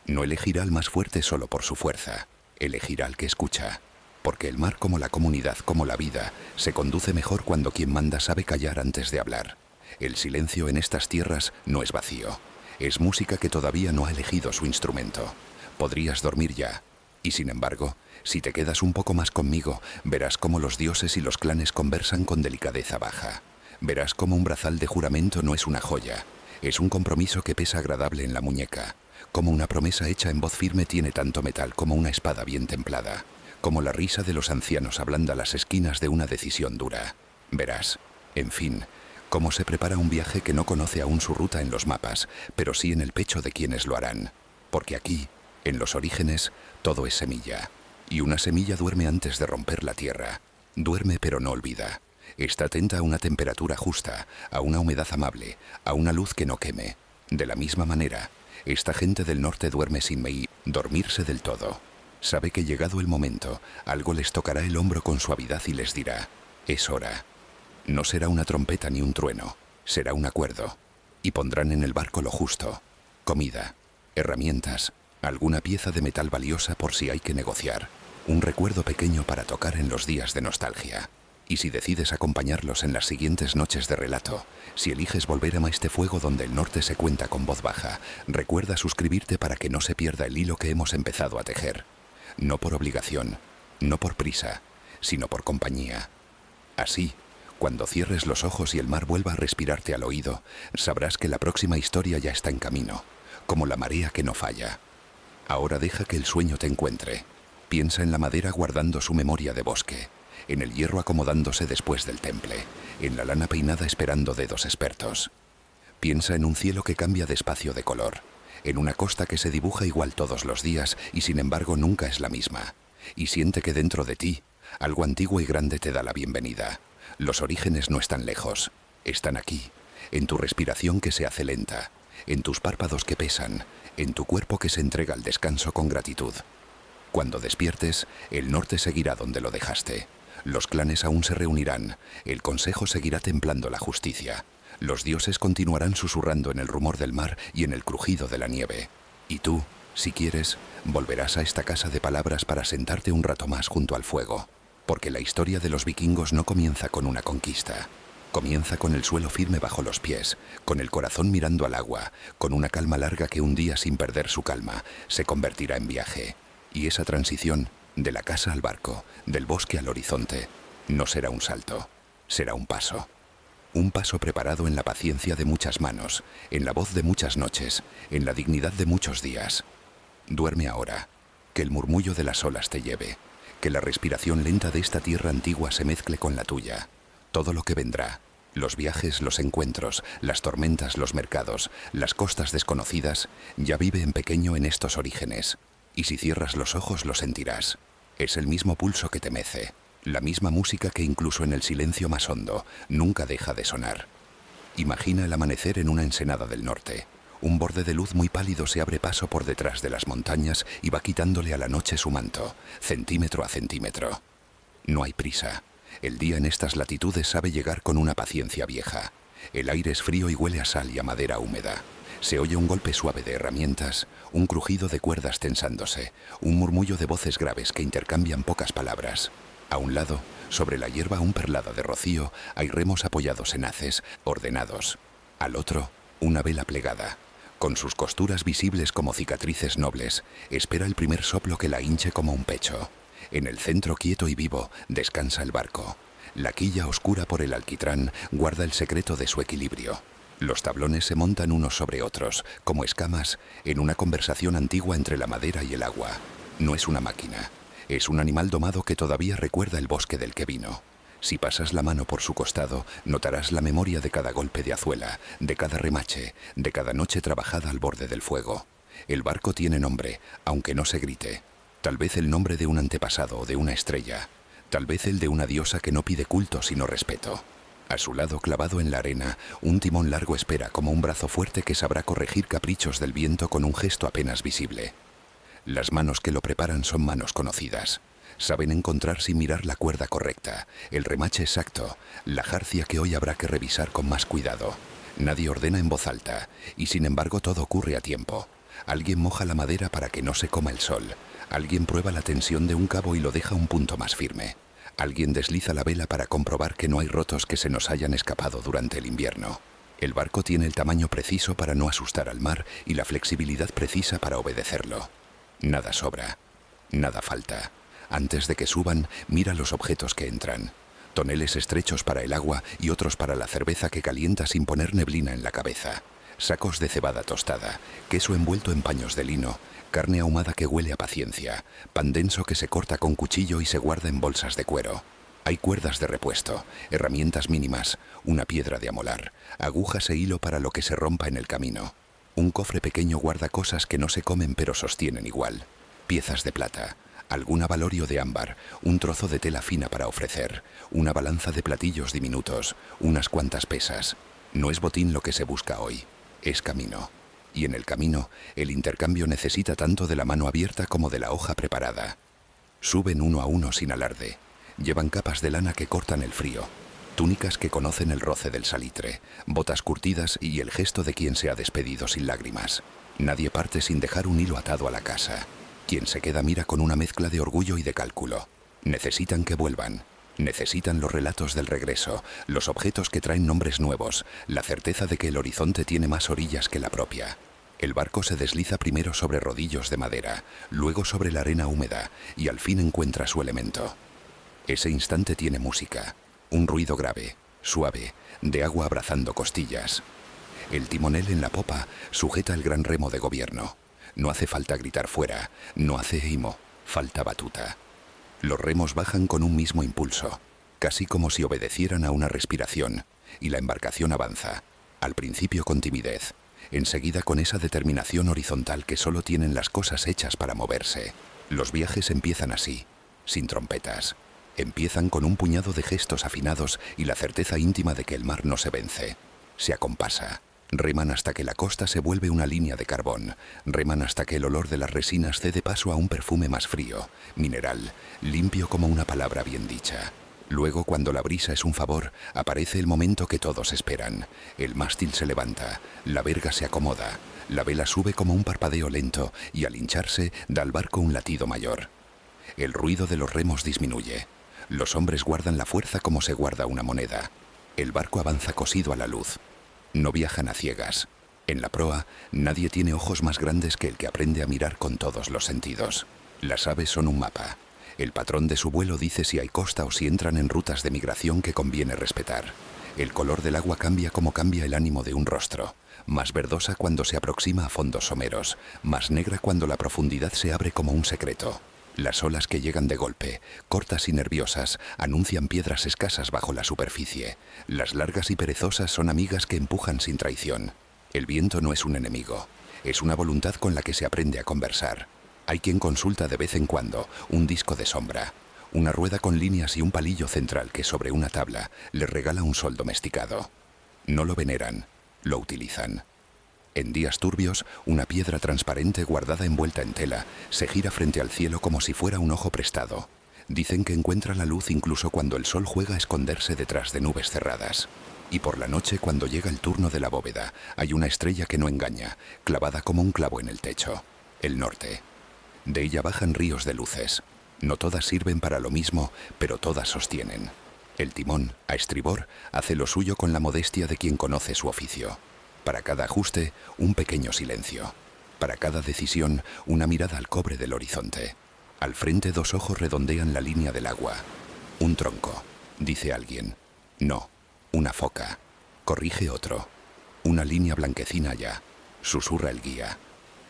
No elegirá al más fuerte solo por su fuerza, elegirá al que escucha. Porque el mar, como la comunidad, como la vida, se conduce mejor cuando quien manda sabe callar antes de hablar. El silencio en estas tierras no es vacío, es música que todavía no ha elegido su instrumento. Podrías dormir ya, y sin embargo, si te quedas un poco más conmigo, verás cómo los dioses y los clanes conversan con delicadeza baja. Verás cómo un brazal de juramento no es una joya, es un compromiso que pesa agradable en la muñeca, como una promesa hecha en voz firme tiene tanto metal como una espada bien templada, como la risa de los ancianos ablanda las esquinas de una decisión dura. Verás, en fin, cómo se prepara un viaje que no conoce aún su ruta en los mapas, pero sí en el pecho de quienes lo harán, porque aquí, en los orígenes, todo es semilla, y una semilla duerme antes de romper la tierra, duerme pero no olvida. Está atenta a una temperatura justa, a una humedad amable, a una luz que no queme. De la misma manera, esta gente del norte duerme sin dormirse del todo. Sabe que llegado el momento, algo les tocará el hombro con suavidad y les dirá, es hora. No será una trompeta ni un trueno, será un acuerdo. Y pondrán en el barco lo justo, comida, herramientas, alguna pieza de metal valiosa por si hay que negociar, un recuerdo pequeño para tocar en los días de nostalgia. Y si decides acompañarlos en las siguientes noches de relato, si eliges volver a este fuego donde el norte se cuenta con voz baja, recuerda suscribirte para que no se pierda el hilo que hemos empezado a tejer. No por obligación, no por prisa, sino por compañía. Así, cuando cierres los ojos y el mar vuelva a respirarte al oído, sabrás que la próxima historia ya está en camino, como la marea que no falla. Ahora deja que el sueño te encuentre. Piensa en la madera guardando su memoria de bosque, en el hierro acomodándose después del temple, en la lana peinada esperando dedos expertos. Piensa en un cielo que cambia despacio de color, en una costa que se dibuja igual todos los días y sin embargo nunca es la misma. Y siente que dentro de ti, algo antiguo y grande te da la bienvenida. Los orígenes no están lejos, están aquí, en tu respiración que se hace lenta, en tus párpados que pesan, en tu cuerpo que se entrega al descanso con gratitud. Cuando despiertes, el norte seguirá donde lo dejaste. Los clanes aún se reunirán, el consejo seguirá templando la justicia. Los dioses continuarán susurrando en el rumor del mar y en el crujido de la nieve. Y tú, si quieres, volverás a esta casa de palabras para sentarte un rato más junto al fuego. Porque la historia de los vikingos no comienza con una conquista. Comienza con el suelo firme bajo los pies, con el corazón mirando al agua, con una calma larga que un día sin perder su calma se convertirá en viaje. Y esa transición, de la casa al barco, del bosque al horizonte, no será un salto, será un paso. Un paso preparado en la paciencia de muchas manos, en la voz de muchas noches, en la dignidad de muchos días. Duerme ahora, que el murmullo de las olas te lleve, que la respiración lenta de esta tierra antigua se mezcle con la tuya. Todo lo que vendrá, los viajes, los encuentros, las tormentas, los mercados, las costas desconocidas, ya vive en pequeño en estos orígenes. Y si cierras los ojos lo sentirás. Es el mismo pulso que te mece, la misma música que incluso en el silencio más hondo nunca deja de sonar. Imagina el amanecer en una ensenada del norte. Un borde de luz muy pálido se abre paso por detrás de las montañas y va quitándole a la noche su manto, centímetro a centímetro. No hay prisa. El día en estas latitudes sabe llegar con una paciencia vieja. El aire es frío y huele a sal y a madera húmeda. Se oye un golpe suave de herramientas, un crujido de cuerdas tensándose, un murmullo de voces graves que intercambian pocas palabras. A un lado, sobre la hierba aún perlada de rocío, hay remos apoyados en haces, ordenados. Al otro, una vela plegada. Con sus costuras visibles como cicatrices nobles, espera el primer soplo que la hinche como un pecho. En el centro quieto y vivo, descansa el barco. La quilla oscura por el alquitrán guarda el secreto de su equilibrio. Los tablones se montan unos sobre otros, como escamas, en una conversación antigua entre la madera y el agua. No es una máquina, es un animal domado que todavía recuerda el bosque del que vino. Si pasas la mano por su costado, notarás la memoria de cada golpe de azuela, de cada remache, de cada noche trabajada al borde del fuego. El barco tiene nombre, aunque no se grite. Tal vez el nombre de un antepasado o de una estrella. Tal vez el de una diosa que no pide culto sino respeto. A su lado, clavado en la arena, un timón largo espera como un brazo fuerte que sabrá corregir caprichos del viento con un gesto apenas visible. Las manos que lo preparan son manos conocidas. Saben encontrar sin mirar la cuerda correcta, el remache exacto, la jarcia que hoy habrá que revisar con más cuidado. Nadie ordena en voz alta, y sin embargo todo ocurre a tiempo. Alguien moja la madera para que no se coma el sol. Alguien prueba la tensión de un cabo y lo deja un punto más firme. Alguien desliza la vela para comprobar que no hay rotos que se nos hayan escapado durante el invierno. El barco tiene el tamaño preciso para no asustar al mar y la flexibilidad precisa para obedecerlo. Nada sobra, nada falta. Antes de que suban, mira los objetos que entran. Toneles estrechos para el agua y otros para la cerveza que calienta sin poner neblina en la cabeza. Sacos de cebada tostada, queso envuelto en paños de lino, carne ahumada que huele a paciencia, pan denso que se corta con cuchillo y se guarda en bolsas de cuero. Hay cuerdas de repuesto, herramientas mínimas, una piedra de amolar, agujas e hilo para lo que se rompa en el camino. Un cofre pequeño guarda cosas que no se comen pero sostienen igual. Piezas de plata, algún avalorio de ámbar, un trozo de tela fina para ofrecer, una balanza de platillos diminutos, unas cuantas pesas. No es botín lo que se busca hoy, es camino. Y en el camino, el intercambio necesita tanto de la mano abierta como de la hoja preparada. Suben uno a uno sin alarde. Llevan capas de lana que cortan el frío, túnicas que conocen el roce del salitre, botas curtidas y el gesto de quien se ha despedido sin lágrimas. Nadie parte sin dejar un hilo atado a la casa. Quien se queda mira con una mezcla de orgullo y de cálculo. Necesitan que vuelvan. Necesitan los relatos del regreso, los objetos que traen nombres nuevos, la certeza de que el horizonte tiene más orillas que la propia. El barco se desliza primero sobre rodillos de madera, luego sobre la arena húmeda y al fin encuentra su elemento. Ese instante tiene música, un ruido grave, suave, de agua abrazando costillas. El timonel en la popa sujeta el gran remo de gobierno. No hace falta gritar fuera, no hace himo, falta batuta. Los remos bajan con un mismo impulso, casi como si obedecieran a una respiración, y la embarcación avanza. Al principio con timidez, enseguida con esa determinación horizontal que solo tienen las cosas hechas para moverse. Los viajes empiezan así, sin trompetas. Empiezan con un puñado de gestos afinados y la certeza íntima de que el mar no se vence. Se acompasa. Reman hasta que la costa se vuelve una línea de carbón. Reman hasta que el olor de las resinas cede paso a un perfume más frío, mineral, limpio como una palabra bien dicha. Luego, cuando la brisa es un favor, aparece el momento que todos esperan. El mástil se levanta, la verga se acomoda, la vela sube como un parpadeo lento y al hincharse da al barco un latido mayor. El ruido de los remos disminuye. Los hombres guardan la fuerza como se guarda una moneda. El barco avanza cosido a la luz. No viajan a ciegas. En la proa, nadie tiene ojos más grandes que el que aprende a mirar con todos los sentidos. Las aves son un mapa. El patrón de su vuelo dice si hay costa o si entran en rutas de migración que conviene respetar. El color del agua cambia como cambia el ánimo de un rostro. Más verdosa cuando se aproxima a fondos someros, más negra cuando la profundidad se abre como un secreto. Las olas que llegan de golpe, cortas y nerviosas, anuncian piedras escasas bajo la superficie. Las largas y perezosas son amigas que empujan sin traición. El viento no es un enemigo, es una voluntad con la que se aprende a conversar. Hay quien consulta de vez en cuando un disco de sombra, una rueda con líneas y un palillo central que sobre una tabla les regala un sol domesticado. No lo veneran, lo utilizan. En días turbios, una piedra transparente guardada envuelta en tela se gira frente al cielo como si fuera un ojo prestado. Dicen que encuentra la luz incluso cuando el sol juega a esconderse detrás de nubes cerradas. Y por la noche, cuando llega el turno de la bóveda, hay una estrella que no engaña, clavada como un clavo en el techo. El norte. De ella bajan ríos de luces. No todas sirven para lo mismo, pero todas sostienen. El timón, a estribor, hace lo suyo con la modestia de quien conoce su oficio. Para cada ajuste, un pequeño silencio. Para cada decisión, una mirada al cobre del horizonte. Al frente, dos ojos redondean la línea del agua. Un tronco, dice alguien. No, una foca. Corrige otro. Una línea blanquecina ya, susurra el guía.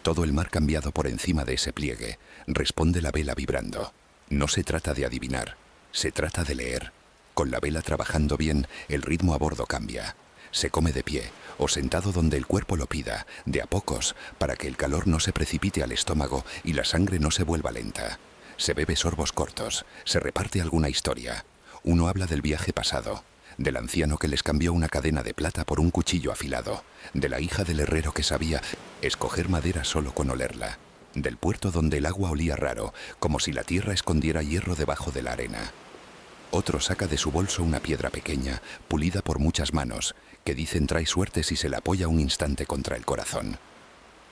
Todo el mar cambiado por encima de ese pliegue, responde la vela vibrando. No se trata de adivinar, se trata de leer. Con la vela trabajando bien, el ritmo a bordo cambia. Se come de pie, o sentado donde el cuerpo lo pida, de a pocos, para que el calor no se precipite al estómago y la sangre no se vuelva lenta. Se bebe sorbos cortos, se reparte alguna historia. Uno habla del viaje pasado, del anciano que les cambió una cadena de plata por un cuchillo afilado, de la hija del herrero que sabía escoger madera solo con olerla, del puerto donde el agua olía raro, como si la tierra escondiera hierro debajo de la arena. Otro saca de su bolso una piedra pequeña, pulida por muchas manos, que dicen trae suerte si se la apoya un instante contra el corazón.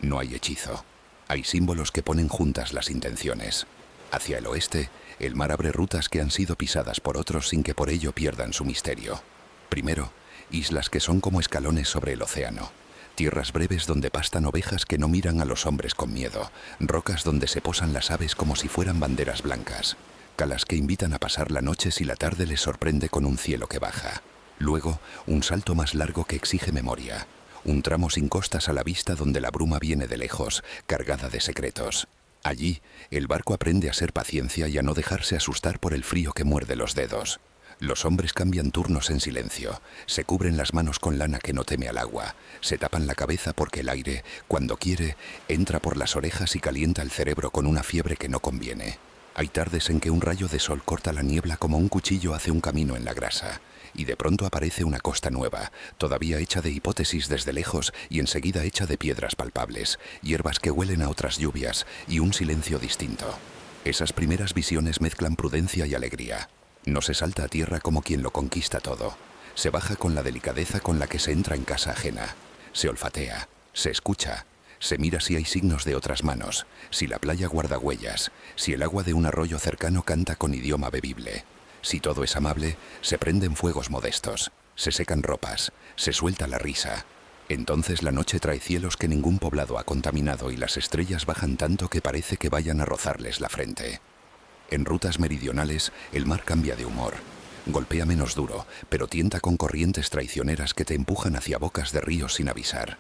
No hay hechizo. Hay símbolos que ponen juntas las intenciones. Hacia el oeste, el mar abre rutas que han sido pisadas por otros sin que por ello pierdan su misterio. Primero, islas que son como escalones sobre el océano. Tierras breves donde pastan ovejas que no miran a los hombres con miedo. Rocas donde se posan las aves como si fueran banderas blancas. Calas que invitan a pasar la noche si la tarde les sorprende con un cielo que baja. Luego, un salto más largo que exige memoria. Un tramo sin costas a la vista donde la bruma viene de lejos, cargada de secretos. Allí, el barco aprende a ser paciencia y a no dejarse asustar por el frío que muerde los dedos. Los hombres cambian turnos en silencio, se cubren las manos con lana que no teme al agua, se tapan la cabeza porque el aire, cuando quiere, entra por las orejas y calienta el cerebro con una fiebre que no conviene. Hay tardes en que un rayo de sol corta la niebla como un cuchillo hace un camino en la grasa, y de pronto aparece una costa nueva, todavía hecha de hipótesis desde lejos y enseguida hecha de piedras palpables, hierbas que huelen a otras lluvias y un silencio distinto. Esas primeras visiones mezclan prudencia y alegría. No se salta a tierra como quien lo conquista todo. Se baja con la delicadeza con la que se entra en casa ajena. Se olfatea, se escucha. Se mira si hay signos de otras manos, si la playa guarda huellas, si el agua de un arroyo cercano canta con idioma bebible. Si todo es amable, se prenden fuegos modestos, se secan ropas, se suelta la risa. Entonces la noche trae cielos que ningún poblado ha contaminado y las estrellas bajan tanto que parece que vayan a rozarles la frente. En rutas meridionales, el mar cambia de humor. Golpea menos duro, pero tienta con corrientes traicioneras que te empujan hacia bocas de ríos sin avisar.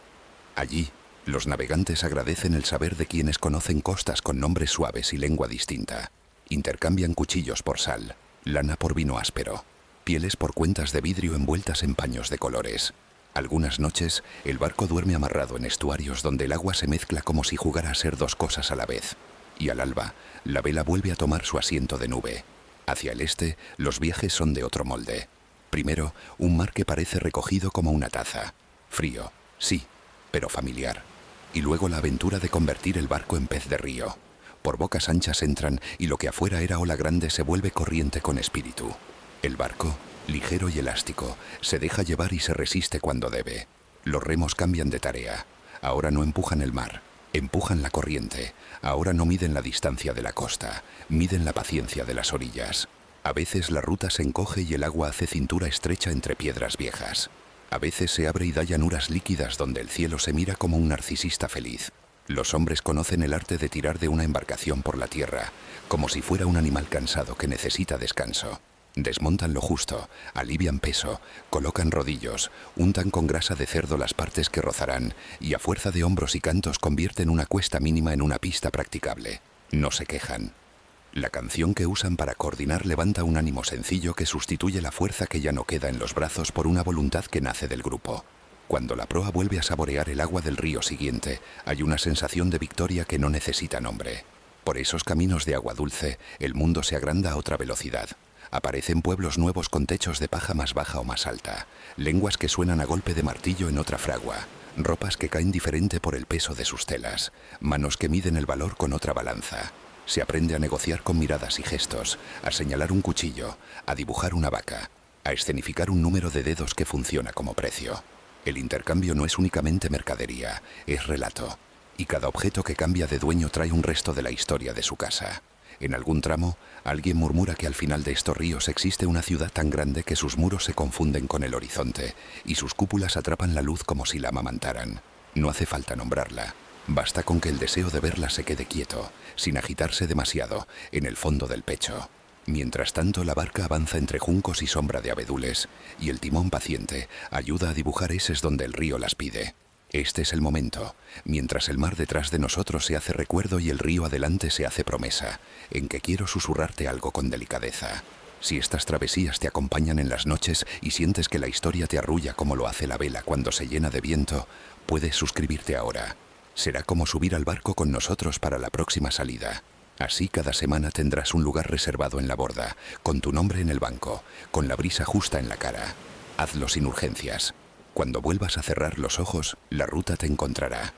Allí, los navegantes agradecen el saber de quienes conocen costas con nombres suaves y lengua distinta. Intercambian cuchillos por sal, lana por vino áspero, pieles por cuentas de vidrio envueltas en paños de colores. Algunas noches, el barco duerme amarrado en estuarios donde el agua se mezcla como si jugara a ser dos cosas a la vez. Y al alba, la vela vuelve a tomar su asiento de nube. Hacia el este, los viajes son de otro molde. Primero, un mar que parece recogido como una taza. Frío, sí, pero familiar. Y luego la aventura de convertir el barco en pez de río. Por bocas anchas entran y lo que afuera era ola grande se vuelve corriente con espíritu. El barco, ligero y elástico, se deja llevar y se resiste cuando debe. Los remos cambian de tarea. Ahora no empujan el mar, empujan la corriente. Ahora no miden la distancia de la costa, miden la paciencia de las orillas. A veces la ruta se encoge y el agua hace cintura estrecha entre piedras viejas. A veces se abre y da llanuras líquidas donde el cielo se mira como un narcisista feliz. Los hombres conocen el arte de tirar de una embarcación por la tierra, como si fuera un animal cansado que necesita descanso. Desmontan lo justo, alivian peso, colocan rodillos, untan con grasa de cerdo las partes que rozarán y a fuerza de hombros y cantos convierten una cuesta mínima en una pista practicable. No se quejan. La canción que usan para coordinar levanta un ánimo sencillo que sustituye la fuerza que ya no queda en los brazos por una voluntad que nace del grupo. Cuando la proa vuelve a saborear el agua del río siguiente, hay una sensación de victoria que no necesita nombre. Por esos caminos de agua dulce, el mundo se agranda a otra velocidad. Aparecen pueblos nuevos con techos de paja más baja o más alta, lenguas que suenan a golpe de martillo en otra fragua, ropas que caen diferente por el peso de sus telas, manos que miden el valor con otra balanza. Se aprende a negociar con miradas y gestos, a señalar un cuchillo, a dibujar una vaca, a escenificar un número de dedos que funciona como precio. El intercambio no es únicamente mercadería, es relato, y cada objeto que cambia de dueño trae un resto de la historia de su casa. En algún tramo, alguien murmura que al final de estos ríos existe una ciudad tan grande que sus muros se confunden con el horizonte y sus cúpulas atrapan la luz como si la amamantaran. No hace falta nombrarla. Basta con que el deseo de verla se quede quieto, sin agitarse demasiado, en el fondo del pecho. Mientras tanto, la barca avanza entre juncos y sombra de abedules, y el timón paciente ayuda a dibujar eses donde el río las pide. Este es el momento, mientras el mar detrás de nosotros se hace recuerdo y el río adelante se hace promesa, en que quiero susurrarte algo con delicadeza. Si estas travesías te acompañan en las noches y sientes que la historia te arrulla como lo hace la vela cuando se llena de viento, puedes suscribirte ahora. Será como subir al barco con nosotros para la próxima salida. Así cada semana tendrás un lugar reservado en la borda, con tu nombre en el banco, con la brisa justa en la cara. Hazlo sin urgencias. Cuando vuelvas a cerrar los ojos, la ruta te encontrará.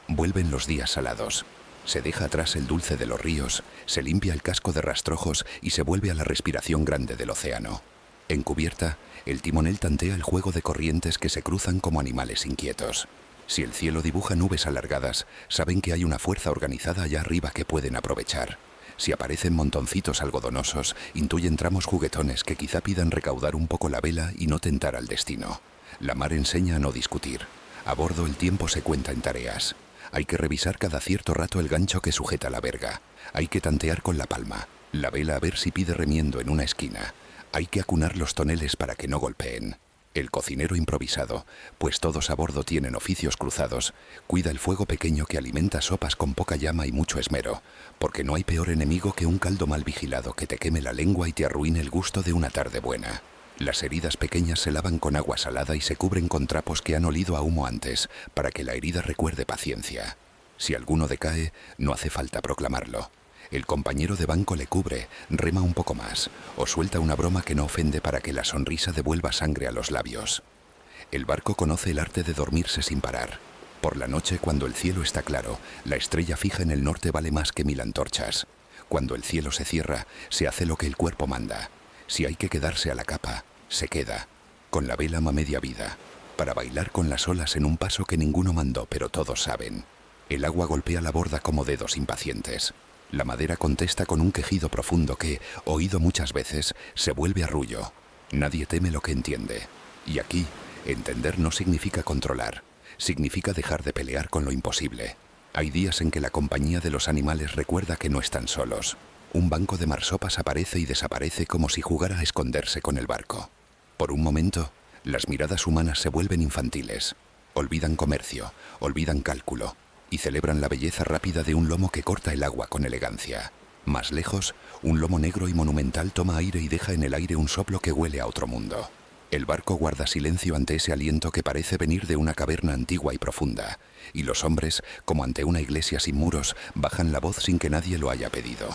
Vuelven los días salados. Se deja atrás el dulce de los ríos, se limpia el casco de rastrojos y se vuelve a la respiración grande del océano. En cubierta, el timonel tantea el juego de corrientes que se cruzan como animales inquietos. Si el cielo dibuja nubes alargadas, saben que hay una fuerza organizada allá arriba que pueden aprovechar. Si aparecen montoncitos algodonosos, intuyen tramos juguetones que quizá pidan recaudar un poco la vela y no tentar al destino. La mar enseña a no discutir. A bordo el tiempo se cuenta en tareas. Hay que revisar cada cierto rato el gancho que sujeta la verga. Hay que tantear con la palma, la vela a ver si pide remiendo en una esquina. Hay que acunar los toneles para que no golpeen. El cocinero improvisado, pues todos a bordo tienen oficios cruzados, cuida el fuego pequeño que alimenta sopas con poca llama y mucho esmero, porque no hay peor enemigo que un caldo mal vigilado que te queme la lengua y te arruine el gusto de una tarde buena. Las heridas pequeñas se lavan con agua salada y se cubren con trapos que han olido a humo antes, para que la herida recuerde paciencia. Si alguno decae, no hace falta proclamarlo. El compañero de banco le cubre, rema un poco más, o suelta una broma que no ofende para que la sonrisa devuelva sangre a los labios. El barco conoce el arte de dormirse sin parar. Por la noche, cuando el cielo está claro, la estrella fija en el norte vale más que 1000 antorchas. Cuando el cielo se cierra, se hace lo que el cuerpo manda. Si hay que quedarse a la capa, se queda, con la vela a media vida, para bailar con las olas en un paso que ninguno mandó, pero todos saben. El agua golpea la borda como dedos impacientes. La madera contesta con un quejido profundo que, oído muchas veces, se vuelve arrullo. Nadie teme lo que entiende. Y aquí, entender no significa controlar, significa dejar de pelear con lo imposible. Hay días en que la compañía de los animales recuerda que no están solos. Un banco de marsopas aparece y desaparece como si jugara a esconderse con el barco. Por un momento, las miradas humanas se vuelven infantiles. Olvidan comercio, olvidan cálculo, y celebran la belleza rápida de un lomo que corta el agua con elegancia. Más lejos, un lomo negro y monumental toma aire y deja en el aire un soplo que huele a otro mundo. El barco guarda silencio ante ese aliento que parece venir de una caverna antigua y profunda, y los hombres, como ante una iglesia sin muros, bajan la voz sin que nadie lo haya pedido.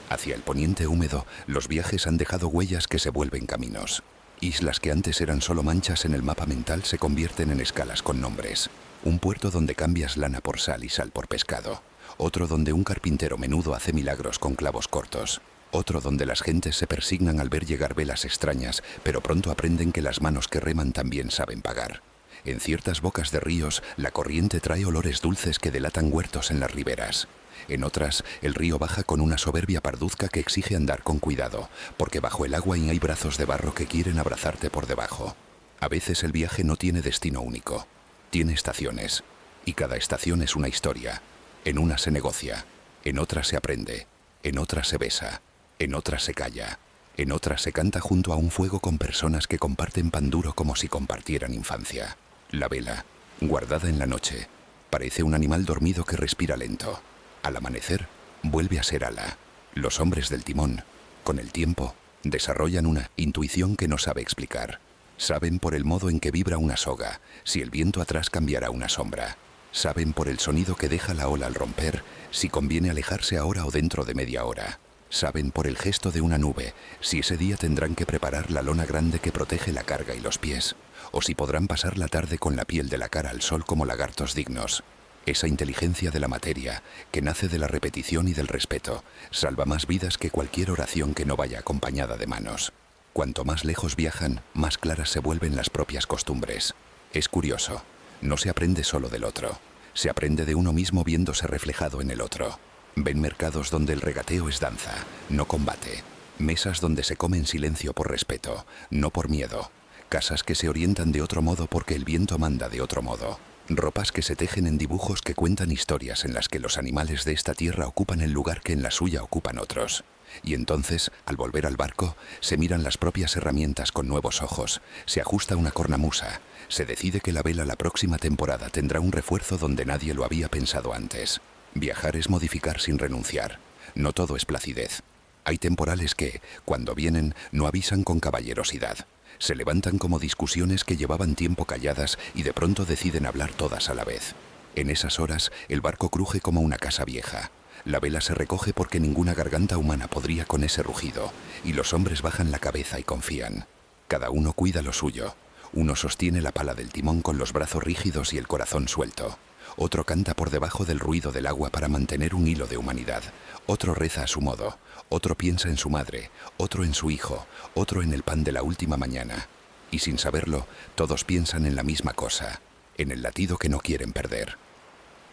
Hacia el poniente húmedo, los viajes han dejado huellas que se vuelven caminos. Islas que antes eran solo manchas en el mapa mental se convierten en escalas con nombres. Un puerto donde cambias lana por sal y sal por pescado. Otro donde un carpintero menudo hace milagros con clavos cortos. Otro donde las gentes se persignan al ver llegar velas extrañas, pero pronto aprenden que las manos que reman también saben pagar. En ciertas bocas de ríos, la corriente trae olores dulces que delatan huertos en las riberas. En otras, el río baja con una soberbia parduzca que exige andar con cuidado, porque bajo el agua hay brazos de barro que quieren abrazarte por debajo. A veces el viaje no tiene destino único, tiene estaciones, y cada estación es una historia. En una se negocia, en otra se aprende, en otra se besa, en otra se calla, en otra se canta junto a un fuego con personas que comparten pan duro como si compartieran infancia. La vela, guardada en la noche, parece un animal dormido que respira lento. Al amanecer, vuelve a ser ala. Los hombres del timón, con el tiempo, desarrollan una intuición que no sabe explicar. Saben por el modo en que vibra una soga, si el viento atrás cambiará una sombra. Saben por el sonido que deja la ola al romper, si conviene alejarse ahora o dentro de media hora. Saben por el gesto de una nube, si ese día tendrán que preparar la lona grande que protege la carga y los pies, o si podrán pasar la tarde con la piel de la cara al sol como lagartos dignos. Esa inteligencia de la materia, que nace de la repetición y del respeto, salva más vidas que cualquier oración que no vaya acompañada de manos. Cuanto más lejos viajan, más claras se vuelven las propias costumbres. Es curioso, no se aprende solo del otro, se aprende de uno mismo viéndose reflejado en el otro. Ven mercados donde el regateo es danza, no combate. Mesas donde se come en silencio por respeto, no por miedo. Casas que se orientan de otro modo porque el viento manda de otro modo. Ropas que se tejen en dibujos que cuentan historias en las que los animales de esta tierra ocupan el lugar que en la suya ocupan otros. Y entonces, al volver al barco, se miran las propias herramientas con nuevos ojos, se ajusta una cornamusa, se decide que la vela la próxima temporada tendrá un refuerzo donde nadie lo había pensado antes. Viajar es modificar sin renunciar. No todo es placidez. Hay temporales que, cuando vienen, no avisan con caballerosidad. Se levantan como discusiones que llevaban tiempo calladas y de pronto deciden hablar todas a la vez. En esas horas, el barco cruje como una casa vieja. La vela se recoge porque ninguna garganta humana podría con ese rugido, y los hombres bajan la cabeza y confían. Cada uno cuida lo suyo. Uno sostiene la pala del timón con los brazos rígidos y el corazón suelto. Otro canta por debajo del ruido del agua para mantener un hilo de humanidad. Otro reza a su modo. Otro piensa en su madre. Otro en su hijo. Otro en el pan de la última mañana. Y sin saberlo, todos piensan en la misma cosa. En el latido que no quieren perder.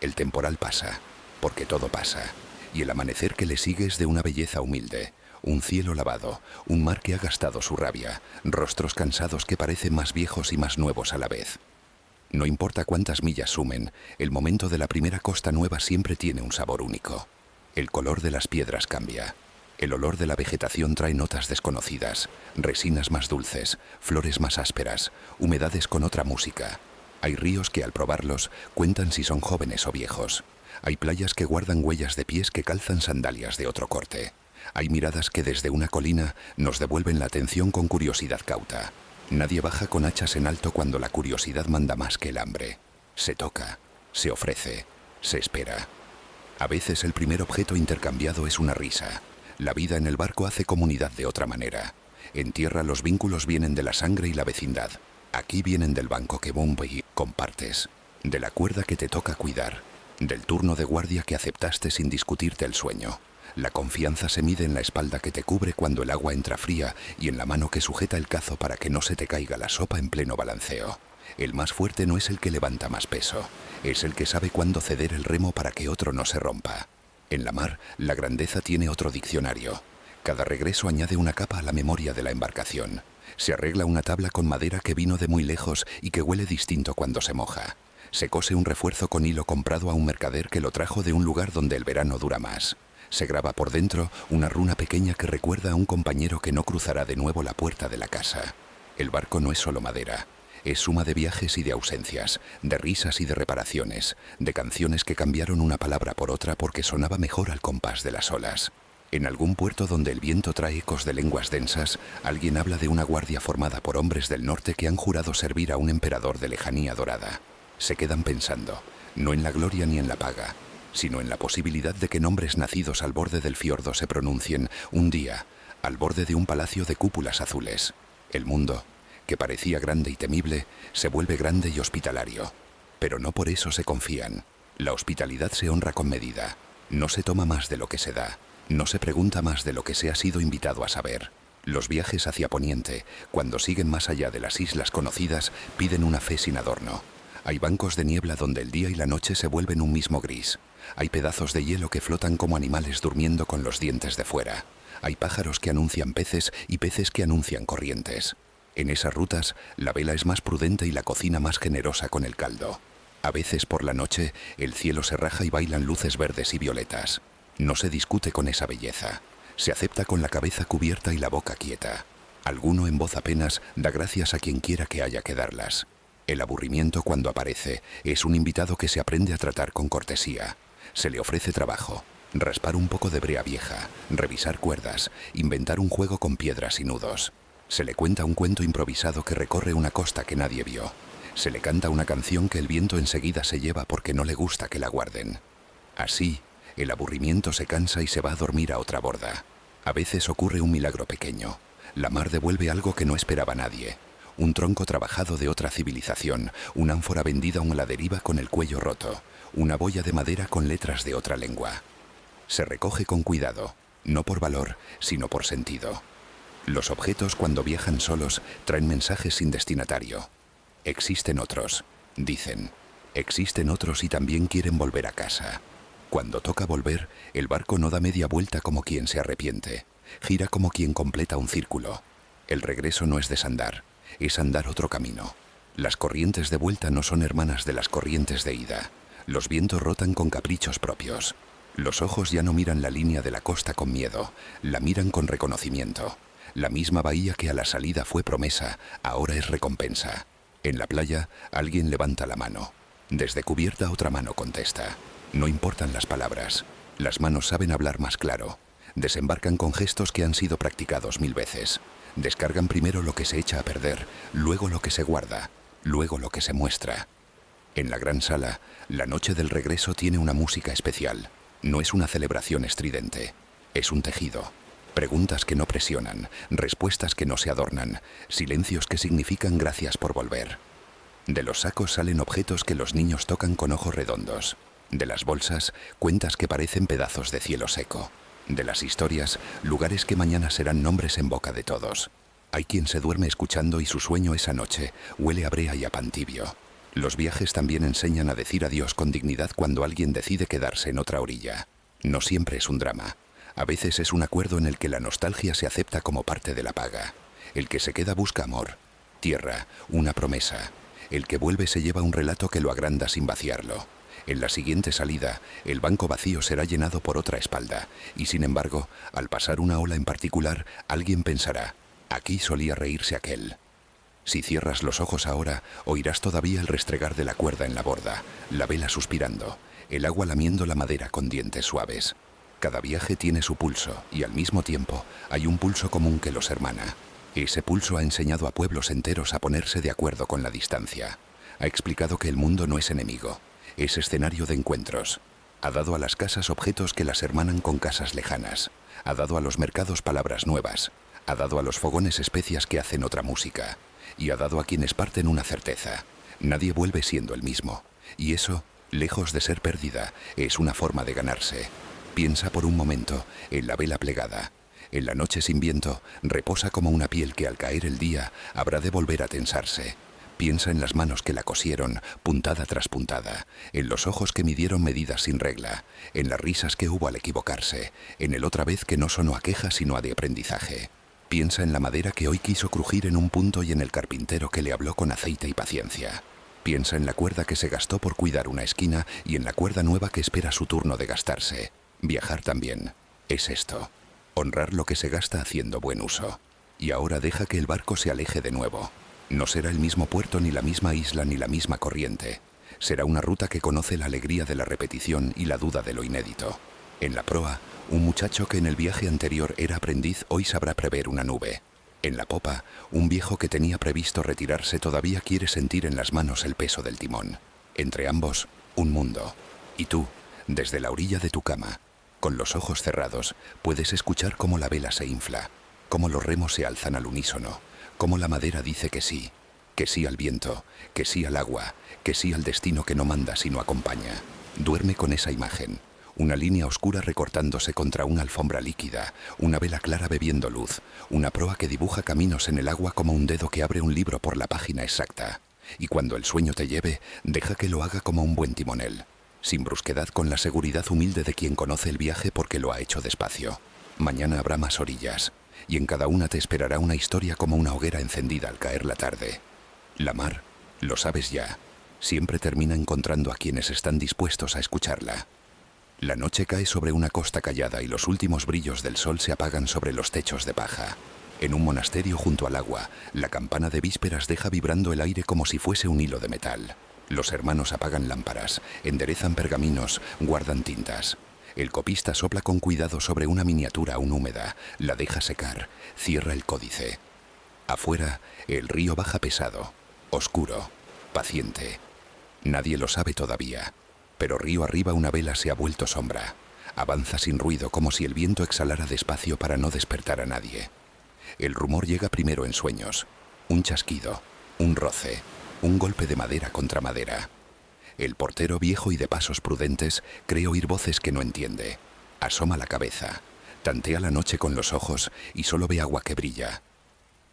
El temporal pasa, porque todo pasa. Y el amanecer que le sigue es de una belleza humilde. Un cielo lavado, un mar que ha gastado su rabia, rostros cansados que parecen más viejos y más nuevos a la vez. No importa cuántas millas sumen, el momento de la primera costa nueva siempre tiene un sabor único. El color de las piedras cambia. El olor de la vegetación trae notas desconocidas, resinas más dulces, flores más ásperas, humedades con otra música. Hay ríos que al probarlos cuentan si son jóvenes o viejos. Hay playas que guardan huellas de pies que calzan sandalias de otro corte. Hay miradas que desde una colina nos devuelven la atención con curiosidad cauta. Nadie baja con hachas en alto cuando la curiosidad manda más que el hambre. Se toca, se ofrece, se espera. A veces el primer objeto intercambiado es una risa. La vida en el barco hace comunidad de otra manera. En tierra los vínculos vienen de la sangre y la vecindad. Aquí vienen del banco que y compartes, de la cuerda que te toca cuidar, del turno de guardia que aceptaste sin discutirte el sueño. La confianza se mide en la espalda que te cubre cuando el agua entra fría y en la mano que sujeta el cazo para que no se te caiga la sopa en pleno balanceo. El más fuerte no es el que levanta más peso, es el que sabe cuándo ceder el remo para que otro no se rompa. En la mar, la grandeza tiene otro diccionario. Cada regreso añade una capa a la memoria de la embarcación. Se arregla una tabla con madera que vino de muy lejos y que huele distinto cuando se moja. Se cose un refuerzo con hilo comprado a un mercader que lo trajo de un lugar donde el verano dura más. Se graba por dentro una runa pequeña que recuerda a un compañero que no cruzará de nuevo la puerta de la casa. El barco no es solo madera, es suma de viajes y de ausencias, de risas y de reparaciones, de canciones que cambiaron una palabra por otra porque sonaba mejor al compás de las olas. En algún puerto donde el viento trae ecos de lenguas densas, alguien habla de una guardia formada por hombres del norte que han jurado servir a un emperador de lejanía dorada. Se quedan pensando, no en la gloria ni en la paga, sino en la posibilidad de que nombres nacidos al borde del fiordo se pronuncien un día, al borde de un palacio de cúpulas azules. El mundo, que parecía grande y temible, se vuelve grande y hospitalario. Pero no por eso se confían. La hospitalidad se honra con medida. No se toma más de lo que se da. No se pregunta más de lo que se ha sido invitado a saber. Los viajes hacia Poniente, cuando siguen más allá de las islas conocidas, piden una fe sin adorno. Hay bancos de niebla donde el día y la noche se vuelven un mismo gris. Hay pedazos de hielo que flotan como animales durmiendo con los dientes de fuera. Hay pájaros que anuncian peces y peces que anuncian corrientes. En esas rutas, la vela es más prudente y la cocina más generosa con el caldo. A veces por la noche, el cielo se raja y bailan luces verdes y violetas. No se discute con esa belleza. Se acepta con la cabeza cubierta y la boca quieta. Alguno en voz apenas da gracias a quien quiera que haya que darlas. El aburrimiento cuando aparece es un invitado que se aprende a tratar con cortesía. Se le ofrece trabajo, raspar un poco de brea vieja, revisar cuerdas, inventar un juego con piedras y nudos. Se le cuenta un cuento improvisado que recorre una costa que nadie vio. Se le canta una canción que el viento enseguida se lleva porque no le gusta que la guarden. Así, el aburrimiento se cansa y se va a dormir a otra borda. A veces ocurre un milagro pequeño. La mar devuelve algo que no esperaba nadie. Un tronco trabajado de otra civilización, una ánfora vendida a la deriva con el cuello roto, una boya de madera con letras de otra lengua. Se recoge con cuidado, no por valor, sino por sentido. Los objetos cuando viajan solos traen mensajes sin destinatario. Existen otros, dicen. Existen otros y también quieren volver a casa. Cuando toca volver, el barco no da media vuelta como quien se arrepiente. Gira como quien completa un círculo. El regreso no es desandar, es andar otro camino. Las corrientes de vuelta no son hermanas de las corrientes de ida. Los vientos rotan con caprichos propios. Los ojos ya no miran la línea de la costa con miedo, la miran con reconocimiento. La misma bahía que a la salida fue promesa, ahora es recompensa. En la playa, alguien levanta la mano. Desde cubierta otra mano contesta. No importan las palabras. Las manos saben hablar más claro. Desembarcan con gestos que han sido practicados 1000 veces. Descargan primero lo que se echa a perder, luego lo que se guarda, luego lo que se muestra. En la gran sala, la noche del regreso tiene una música especial. No es una celebración estridente. Es un tejido. Preguntas que no presionan, respuestas que no se adornan, silencios que significan gracias por volver. De los sacos salen objetos que los niños tocan con ojos redondos. De las bolsas, cuentas que parecen pedazos de cielo seco. De las historias, lugares que mañana serán nombres en boca de todos. Hay quien se duerme escuchando y su sueño esa noche huele a brea y a pan tibio. Los viajes también enseñan a decir adiós con dignidad cuando alguien decide quedarse en otra orilla. No siempre es un drama. A veces es un acuerdo en el que la nostalgia se acepta como parte de la paga. El que se queda busca amor, tierra, una promesa. El que vuelve se lleva un relato que lo agranda sin vaciarlo. En la siguiente salida, el banco vacío será llenado por otra espalda, y sin embargo, al pasar una ola en particular, alguien pensará, aquí solía reírse aquel. Si cierras los ojos ahora, oirás todavía el restregar de la cuerda en la borda, la vela suspirando, el agua lamiendo la madera con dientes suaves. Cada viaje tiene su pulso, y al mismo tiempo, hay un pulso común que los hermana. Ese pulso ha enseñado a pueblos enteros a ponerse de acuerdo con la distancia. Ha explicado que el mundo no es enemigo. Es escenario de encuentros. Ha dado a las casas objetos que las hermanan con casas lejanas. Ha dado a los mercados palabras nuevas. Ha dado a los fogones especias que hacen otra música. Y ha dado a quienes parten una certeza. Nadie vuelve siendo el mismo. Y eso, lejos de ser pérdida, es una forma de ganarse. Piensa por un momento en la vela plegada. En la noche sin viento, reposa como una piel que al caer el día habrá de volver a tensarse. Piensa en las manos que la cosieron, puntada tras puntada, en los ojos que midieron medidas sin regla, en las risas que hubo al equivocarse, en el otra vez que no sonó a queja sino a de aprendizaje. Piensa en la madera que hoy quiso crujir en un punto y en el carpintero que le habló con aceite y paciencia. Piensa en la cuerda que se gastó por cuidar una esquina y en la cuerda nueva que espera su turno de gastarse. Viajar también es esto. Honrar lo que se gasta haciendo buen uso. Y ahora deja que el barco se aleje de nuevo. No será el mismo puerto, ni la misma isla, ni la misma corriente. Será una ruta que conoce la alegría de la repetición y la duda de lo inédito. En la proa, un muchacho que en el viaje anterior era aprendiz hoy sabrá prever una nube. En la popa, un viejo que tenía previsto retirarse todavía quiere sentir en las manos el peso del timón. Entre ambos, un mundo. Y tú, desde la orilla de tu cama, con los ojos cerrados, puedes escuchar cómo la vela se infla, cómo los remos se alzan al unísono, cómo la madera dice que sí al viento, que sí al agua, que sí al destino que no manda sino acompaña. Duerme con esa imagen. Una línea oscura recortándose contra una alfombra líquida, una vela clara bebiendo luz, una proa que dibuja caminos en el agua como un dedo que abre un libro por la página exacta. Y cuando el sueño te lleve, deja que lo haga como un buen timonel, sin brusquedad, con la seguridad humilde de quien conoce el viaje porque lo ha hecho despacio. Mañana habrá más orillas, y en cada una te esperará una historia como una hoguera encendida al caer la tarde. La mar, lo sabes ya, siempre termina encontrando a quienes están dispuestos a escucharla. La noche cae sobre una costa callada y los últimos brillos del sol se apagan sobre los techos de paja. En un monasterio junto al agua, la campana de vísperas deja vibrando el aire como si fuese un hilo de metal. Los hermanos apagan lámparas, enderezan pergaminos, guardan tintas. El copista sopla con cuidado sobre una miniatura aún húmeda, la deja secar, cierra el códice. Afuera, el río baja pesado, oscuro, paciente. Nadie lo sabe todavía, pero río arriba una vela se ha vuelto sombra. Avanza sin ruido, como si el viento exhalara despacio para no despertar a nadie. El rumor llega primero en sueños. Un chasquido, un roce, un golpe de madera contra madera. El portero, viejo y de pasos prudentes, cree oír voces que no entiende. Asoma la cabeza, tantea la noche con los ojos y solo ve agua que brilla.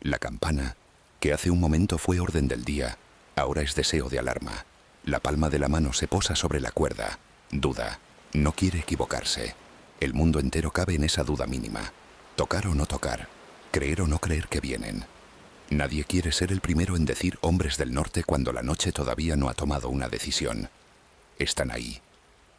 La campana, que hace un momento fue orden del día, ahora es deseo de alarma. La palma de la mano se posa sobre la cuerda. Duda, no quiere equivocarse. El mundo entero cabe en esa duda mínima. Tocar o no tocar, creer o no creer que vienen. Nadie quiere ser el primero en decir hombres del norte cuando la noche todavía no ha tomado una decisión. Están ahí.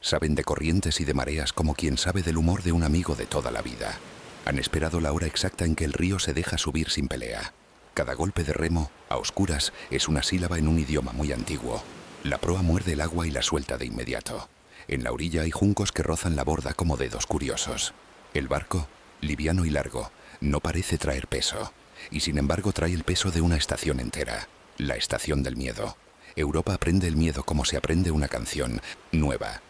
Saben de corrientes y de mareas como quien sabe del humor de un amigo de toda la vida. Han esperado la hora exacta en que el río se deja subir sin pelea. Cada golpe de remo, a oscuras, es una sílaba en un idioma muy antiguo. La proa muerde el agua y la suelta de inmediato. En la orilla hay juncos que rozan la borda como dedos curiosos. El barco, liviano y largo, no parece traer peso. Y sin embargo trae el peso de una estación entera. La estación del miedo. Europa aprende el miedo como se aprende una canción nueva.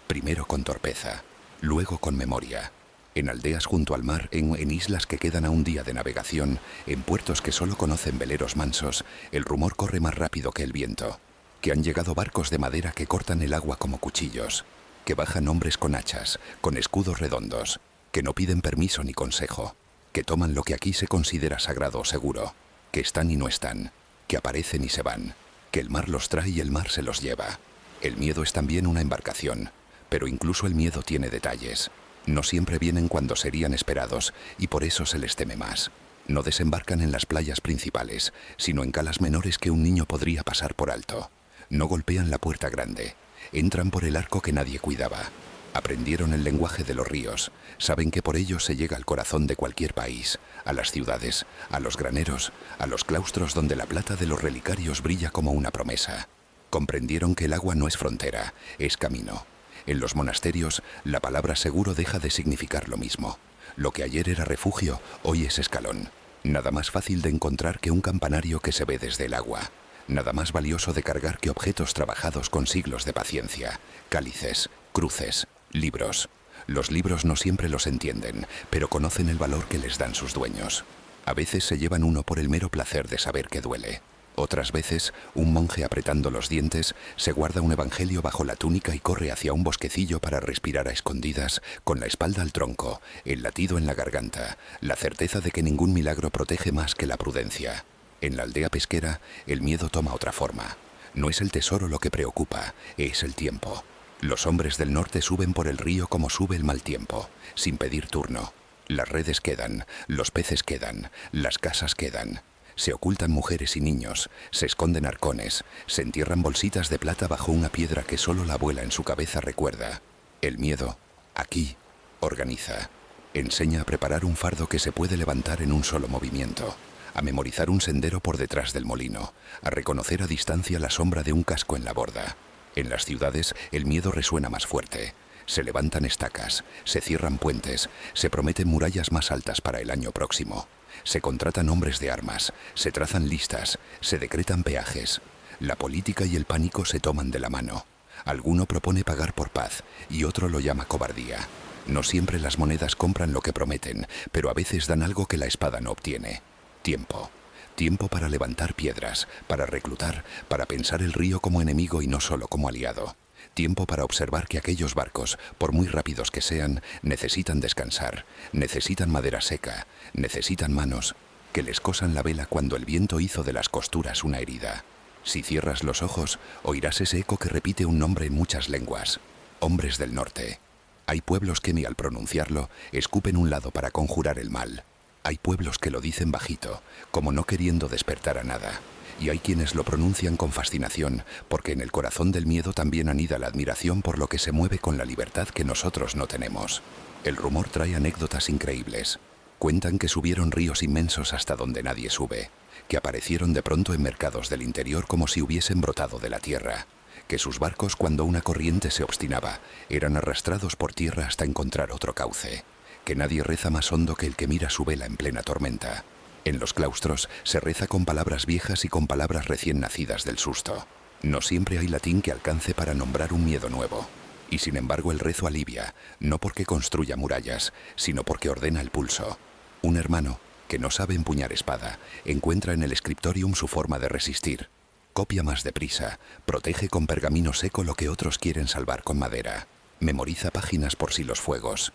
Primero con torpeza, luego con memoria. En aldeas junto al mar, en islas que quedan a un día de navegación, en puertos que solo conocen veleros mansos, el rumor corre más rápido que el viento. Que han llegado barcos de madera que cortan el agua como cuchillos. Que bajan hombres con hachas, con escudos redondos. Que no piden permiso ni consejo. Que toman lo que aquí se considera sagrado o seguro. Que están y no están. Que aparecen y se van. Que el mar los trae y el mar se los lleva. El miedo es también una embarcación. Pero incluso el miedo tiene detalles. No siempre vienen cuando serían esperados y por eso se les teme más. No desembarcan en las playas principales, sino en calas menores que un niño podría pasar por alto. No golpean la puerta grande. Entran por el arco que nadie cuidaba. Aprendieron el lenguaje de los ríos. Saben que por ellos se llega al corazón de cualquier país, a las ciudades, a los graneros, a los claustros donde la plata de los relicarios brilla como una promesa. Comprendieron que el agua no es frontera, es camino. En los monasterios, la palabra seguro deja de significar lo mismo. Lo que ayer era refugio, hoy es escalón. Nada más fácil de encontrar que un campanario que se ve desde el agua. Nada más valioso de cargar que objetos trabajados con siglos de paciencia. Cálices, cruces, libros. Los libros no siempre los entienden, pero conocen el valor que les dan sus dueños. A veces se llevan uno por el mero placer de saber que duele. Otras veces, un monje apretando los dientes se guarda un evangelio bajo la túnica y corre hacia un bosquecillo para respirar a escondidas, con la espalda al tronco, el latido en la garganta, la certeza de que ningún milagro protege más que la prudencia. En la aldea pesquera, el miedo toma otra forma. No es el tesoro lo que preocupa, es el tiempo. Los hombres del norte suben por el río como sube el mal tiempo, sin pedir turno. Las redes quedan, los peces quedan, las casas quedan. Se ocultan mujeres y niños, se esconden arcones, se entierran bolsitas de plata bajo una piedra que solo la abuela en su cabeza recuerda. El miedo, aquí, organiza. Enseña a preparar un fardo que se puede levantar en un solo movimiento, a memorizar un sendero por detrás del molino, a reconocer a distancia la sombra de un casco en la borda. En las ciudades, el miedo resuena más fuerte. Se levantan estacas, se cierran puentes, se prometen murallas más altas para el año próximo. Se contratan hombres de armas, se trazan listas, se decretan peajes. La política y el pánico se toman de la mano. Alguno propone pagar por paz y otro lo llama cobardía. No siempre las monedas compran lo que prometen, pero a veces dan algo que la espada no obtiene. Tiempo. Tiempo para levantar piedras, para reclutar, para pensar el río como enemigo y no solo como aliado. Tiempo para observar que aquellos barcos, por muy rápidos que sean, necesitan descansar, necesitan madera seca, necesitan manos que les cosan la vela cuando el viento hizo de las costuras una herida. Si cierras los ojos, oirás ese eco que repite un nombre en muchas lenguas. Hombres del norte. Hay pueblos que ni al pronunciarlo escupen un lado para conjurar el mal. Hay pueblos que lo dicen bajito, como no queriendo despertar a nada. Y hay quienes lo pronuncian con fascinación, porque en el corazón del miedo también anida la admiración por lo que se mueve con la libertad que nosotros no tenemos. El rumor trae anécdotas increíbles. Cuentan que subieron ríos inmensos hasta donde nadie sube, que aparecieron de pronto en mercados del interior como si hubiesen brotado de la tierra, que sus barcos, cuando una corriente se obstinaba, eran arrastrados por tierra hasta encontrar otro cauce, que nadie reza más hondo que el que mira su vela en plena tormenta. En los claustros se reza con palabras viejas y con palabras recién nacidas del susto. No siempre hay latín que alcance para nombrar un miedo nuevo. Y sin embargo el rezo alivia, no porque construya murallas, sino porque ordena el pulso. Un hermano, que no sabe empuñar espada, encuentra en el scriptorium su forma de resistir. Copia más deprisa, protege con pergamino seco lo que otros quieren salvar con madera. Memoriza páginas por si los fuegos.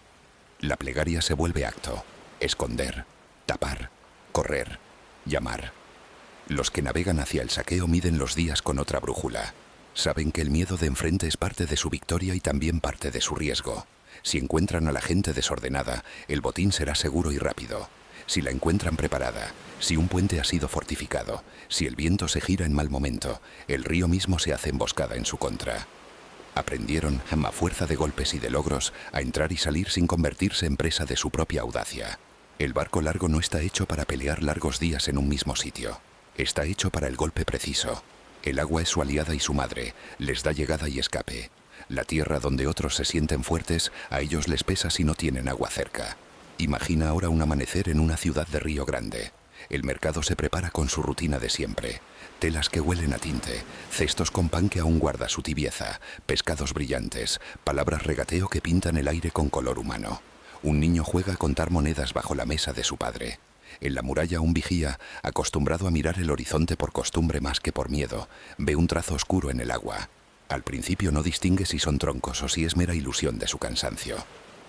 La plegaria se vuelve acto. Esconder, tapar, correr, llamar. Los que navegan hacia el saqueo miden los días con otra brújula. Saben que el miedo de enfrente es parte de su victoria y también parte de su riesgo. Si encuentran a la gente desordenada, el botín será seguro y rápido. Si la encuentran preparada, si un puente ha sido fortificado, si el viento se gira en mal momento, el río mismo se hace emboscada en su contra. Aprendieron, a fuerza de golpes y de logros, a entrar y salir sin convertirse en presa de su propia audacia. El barco largo no está hecho para pelear largos días en un mismo sitio. Está hecho para el golpe preciso. El agua es su aliada y su madre, les da llegada y escape. La tierra donde otros se sienten fuertes, a ellos les pesa si no tienen agua cerca. Imagina ahora un amanecer en una ciudad de Río Grande. El mercado se prepara con su rutina de siempre. Telas que huelen a tinte, cestos con pan que aún guarda su tibieza, pescados brillantes, palabras regateo que pintan el aire con color humano. Un niño juega a contar monedas bajo la mesa de su padre. En la muralla un vigía, acostumbrado a mirar el horizonte por costumbre más que por miedo, ve un trazo oscuro en el agua. Al principio no distingue si son troncos o si es mera ilusión de su cansancio.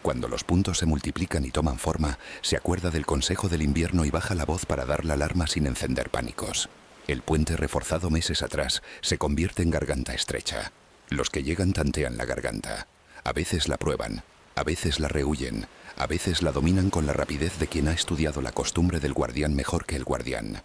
Cuando los puntos se multiplican y toman forma, se acuerda del consejo del invierno y baja la voz para dar la alarma sin encender pánicos. El puente reforzado meses atrás se convierte en garganta estrecha. Los que llegan tantean la garganta. A veces la prueban, a veces la rehuyen, a veces la dominan con la rapidez de quien ha estudiado la costumbre del guardián mejor que el guardián.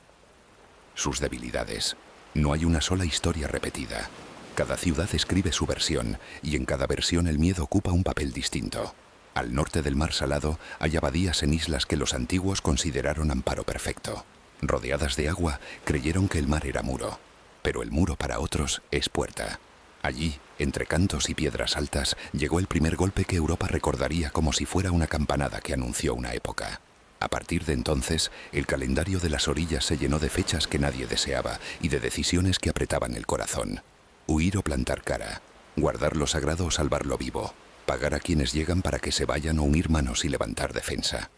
Sus debilidades. No hay una sola historia repetida. Cada ciudad escribe su versión, y en cada versión el miedo ocupa un papel distinto. Al norte del mar Salado hay abadías en islas que los antiguos consideraron amparo perfecto. Rodeadas de agua, creyeron que el mar era muro, pero el muro para otros es puerta. Allí, entre cantos y piedras altas, llegó el primer golpe que Europa recordaría como si fuera una campanada que anunció una época. A partir de entonces, el calendario de las orillas se llenó de fechas que nadie deseaba y de decisiones que apretaban el corazón. Huir o plantar cara, guardar lo sagrado o salvar lo vivo, pagar a quienes llegan para que se vayan o unir manos y levantar defensa.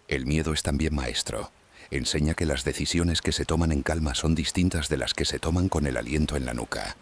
El miedo es también maestro. Enseña que las decisiones que se toman en calma son distintas de las que se toman con el aliento en la nuca.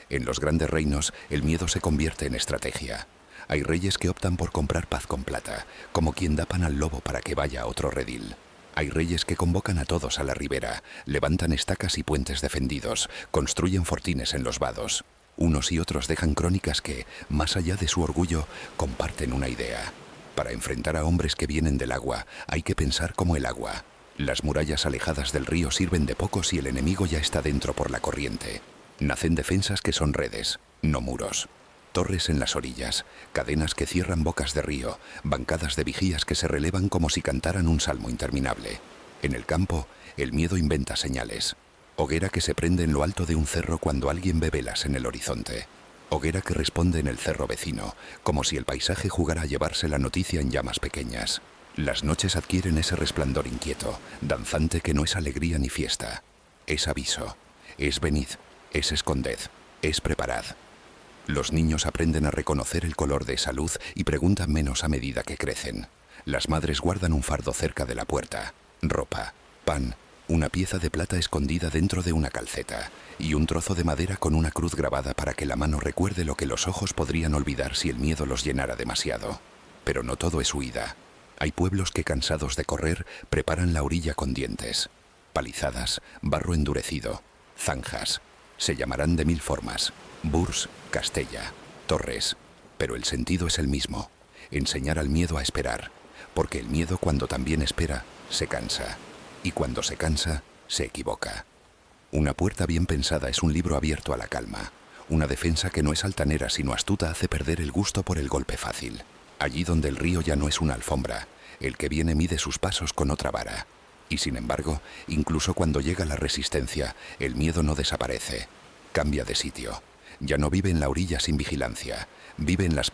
En los grandes reinos, el miedo se convierte en estrategia. Hay reyes que optan por comprar paz con plata, como quien da pan al lobo para que vaya a otro redil. Hay reyes que convocan a todos a la ribera, levantan estacas y puentes defendidos, construyen fortines en los vados. Unos y otros dejan crónicas que, más allá de su orgullo, comparten una idea. Para enfrentar a hombres que vienen del agua, hay que pensar como el agua. Las murallas alejadas del río sirven de poco si el enemigo ya está dentro por la corriente. Nacen defensas que son redes, no muros. Torres en las orillas, cadenas que cierran bocas de río, bancadas de vigías que se relevan como si cantaran un salmo interminable. En el campo, el miedo inventa señales. Hoguera que se prende en lo alto de un cerro cuando alguien ve velas en el horizonte. Hoguera que responde en el cerro vecino, como si el paisaje jugara a llevarse la noticia en llamas pequeñas. Las noches adquieren ese resplandor inquieto, danzante que no es alegría ni fiesta. Es aviso, es venid, es esconded, es preparad. Los niños aprenden a reconocer el color de esa luz y preguntan menos a medida que crecen. Las madres guardan un fardo cerca de la puerta, ropa, pan, una pieza de plata escondida dentro de una calceta y un trozo de madera con una cruz grabada para que la mano recuerde lo que los ojos podrían olvidar si el miedo los llenara demasiado. Pero no todo es huida. Hay pueblos que, cansados de correr, preparan la orilla con dientes. Palizadas, barro endurecido, zanjas. Se llamarán de 1000 formas: Burs, Castella, Torres. Pero el sentido es el mismo: enseñar al miedo a esperar, porque el miedo, cuando también espera, se cansa. Y cuando se cansa, se equivoca. Una puerta bien pensada es un libro abierto a la calma. Una defensa que no es altanera sino astuta hace perder el gusto por el golpe fácil. Allí donde el río ya no es una alfombra, el que viene mide sus pasos con otra vara. Y sin embargo, incluso cuando llega la resistencia, el miedo no desaparece. Cambia de sitio. Ya no vive en la orilla sin vigilancia. Vive en las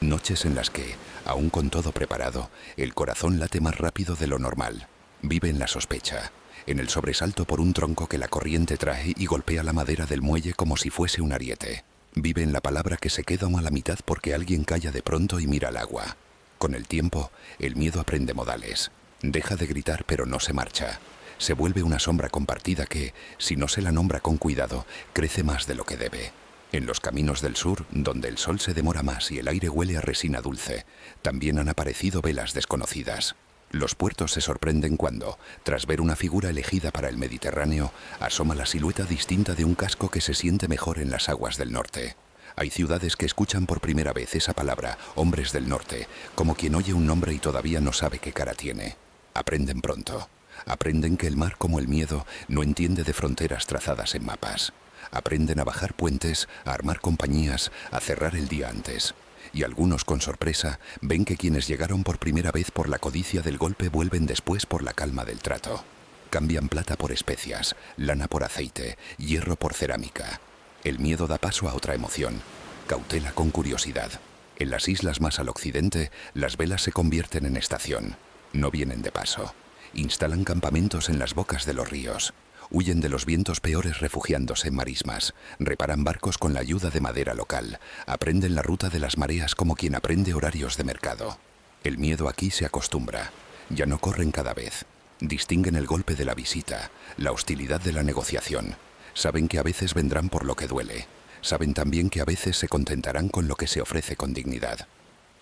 noches en las que, aún con todo preparado, el corazón late más rápido de lo normal. Vive en la sospecha, en el sobresalto por un tronco que la corriente trae y golpea la madera del muelle como si fuese un ariete. Vive en la palabra que se queda a la mitad porque alguien calla de pronto y mira al agua. Con el tiempo, el miedo aprende modales. Deja de gritar pero no se marcha. Se vuelve una sombra compartida que, si no se la nombra con cuidado, crece más de lo que debe. En los caminos del sur, donde el sol se demora más y el aire huele a resina dulce, también han aparecido velas desconocidas. Los puertos se sorprenden cuando, tras ver una figura elegida para el Mediterráneo, asoma la silueta distinta de un casco que se siente mejor en las aguas del norte. Hay ciudades que escuchan por primera vez esa palabra, hombres del norte, como quien oye un nombre y todavía no sabe qué cara tiene. Aprenden pronto. Aprenden que el mar, como el miedo, no entiende de fronteras trazadas en mapas. Aprenden a bajar puentes, a armar compañías, a cerrar el día antes. Y algunos, con sorpresa, ven que quienes llegaron por primera vez por la codicia del golpe vuelven después por la calma del trato. Cambian plata por especias, lana por aceite, hierro por cerámica. El miedo da paso a otra emoción, cautela con curiosidad. En las islas más al occidente, las velas se convierten en estación. No vienen de paso. Instalan campamentos en las bocas de los ríos. Huyen de los vientos peores refugiándose en marismas, reparan barcos con la ayuda de madera local, aprenden la ruta de las mareas como quien aprende horarios de mercado. El miedo aquí se acostumbra, ya no corren cada vez, distinguen el golpe de la visita, la hostilidad de la negociación, saben que a veces vendrán por lo que duele, saben también que a veces se contentarán con lo que se ofrece con dignidad.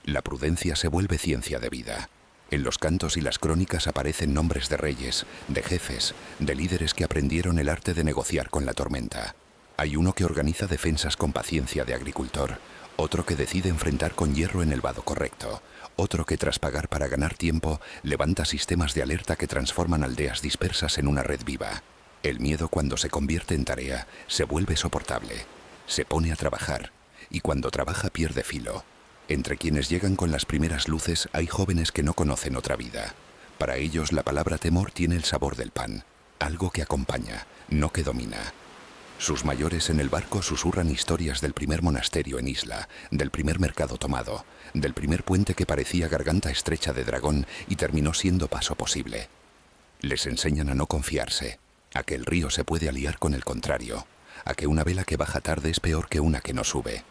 La prudencia se vuelve ciencia de vida. En los cantos y las crónicas aparecen nombres de reyes, de jefes, de líderes que aprendieron el arte de negociar con la tormenta. Hay uno que organiza defensas con paciencia de agricultor, otro que decide enfrentar con hierro en el vado correcto, otro que tras pagar para ganar tiempo levanta sistemas de alerta que transforman aldeas dispersas en una red viva. El miedo, cuando se convierte en tarea, se vuelve soportable, se pone a trabajar y cuando trabaja pierde filo. Entre quienes llegan con las primeras luces hay jóvenes que no conocen otra vida. Para ellos la palabra temor tiene el sabor del pan, algo que acompaña, no que domina. Sus mayores en el barco susurran historias del primer monasterio en isla, del primer mercado tomado, del primer puente que parecía garganta estrecha de dragón y terminó siendo paso posible. Les enseñan a no confiarse, a que el río se puede aliar con el contrario, a que una vela que baja tarde es peor que una que no sube.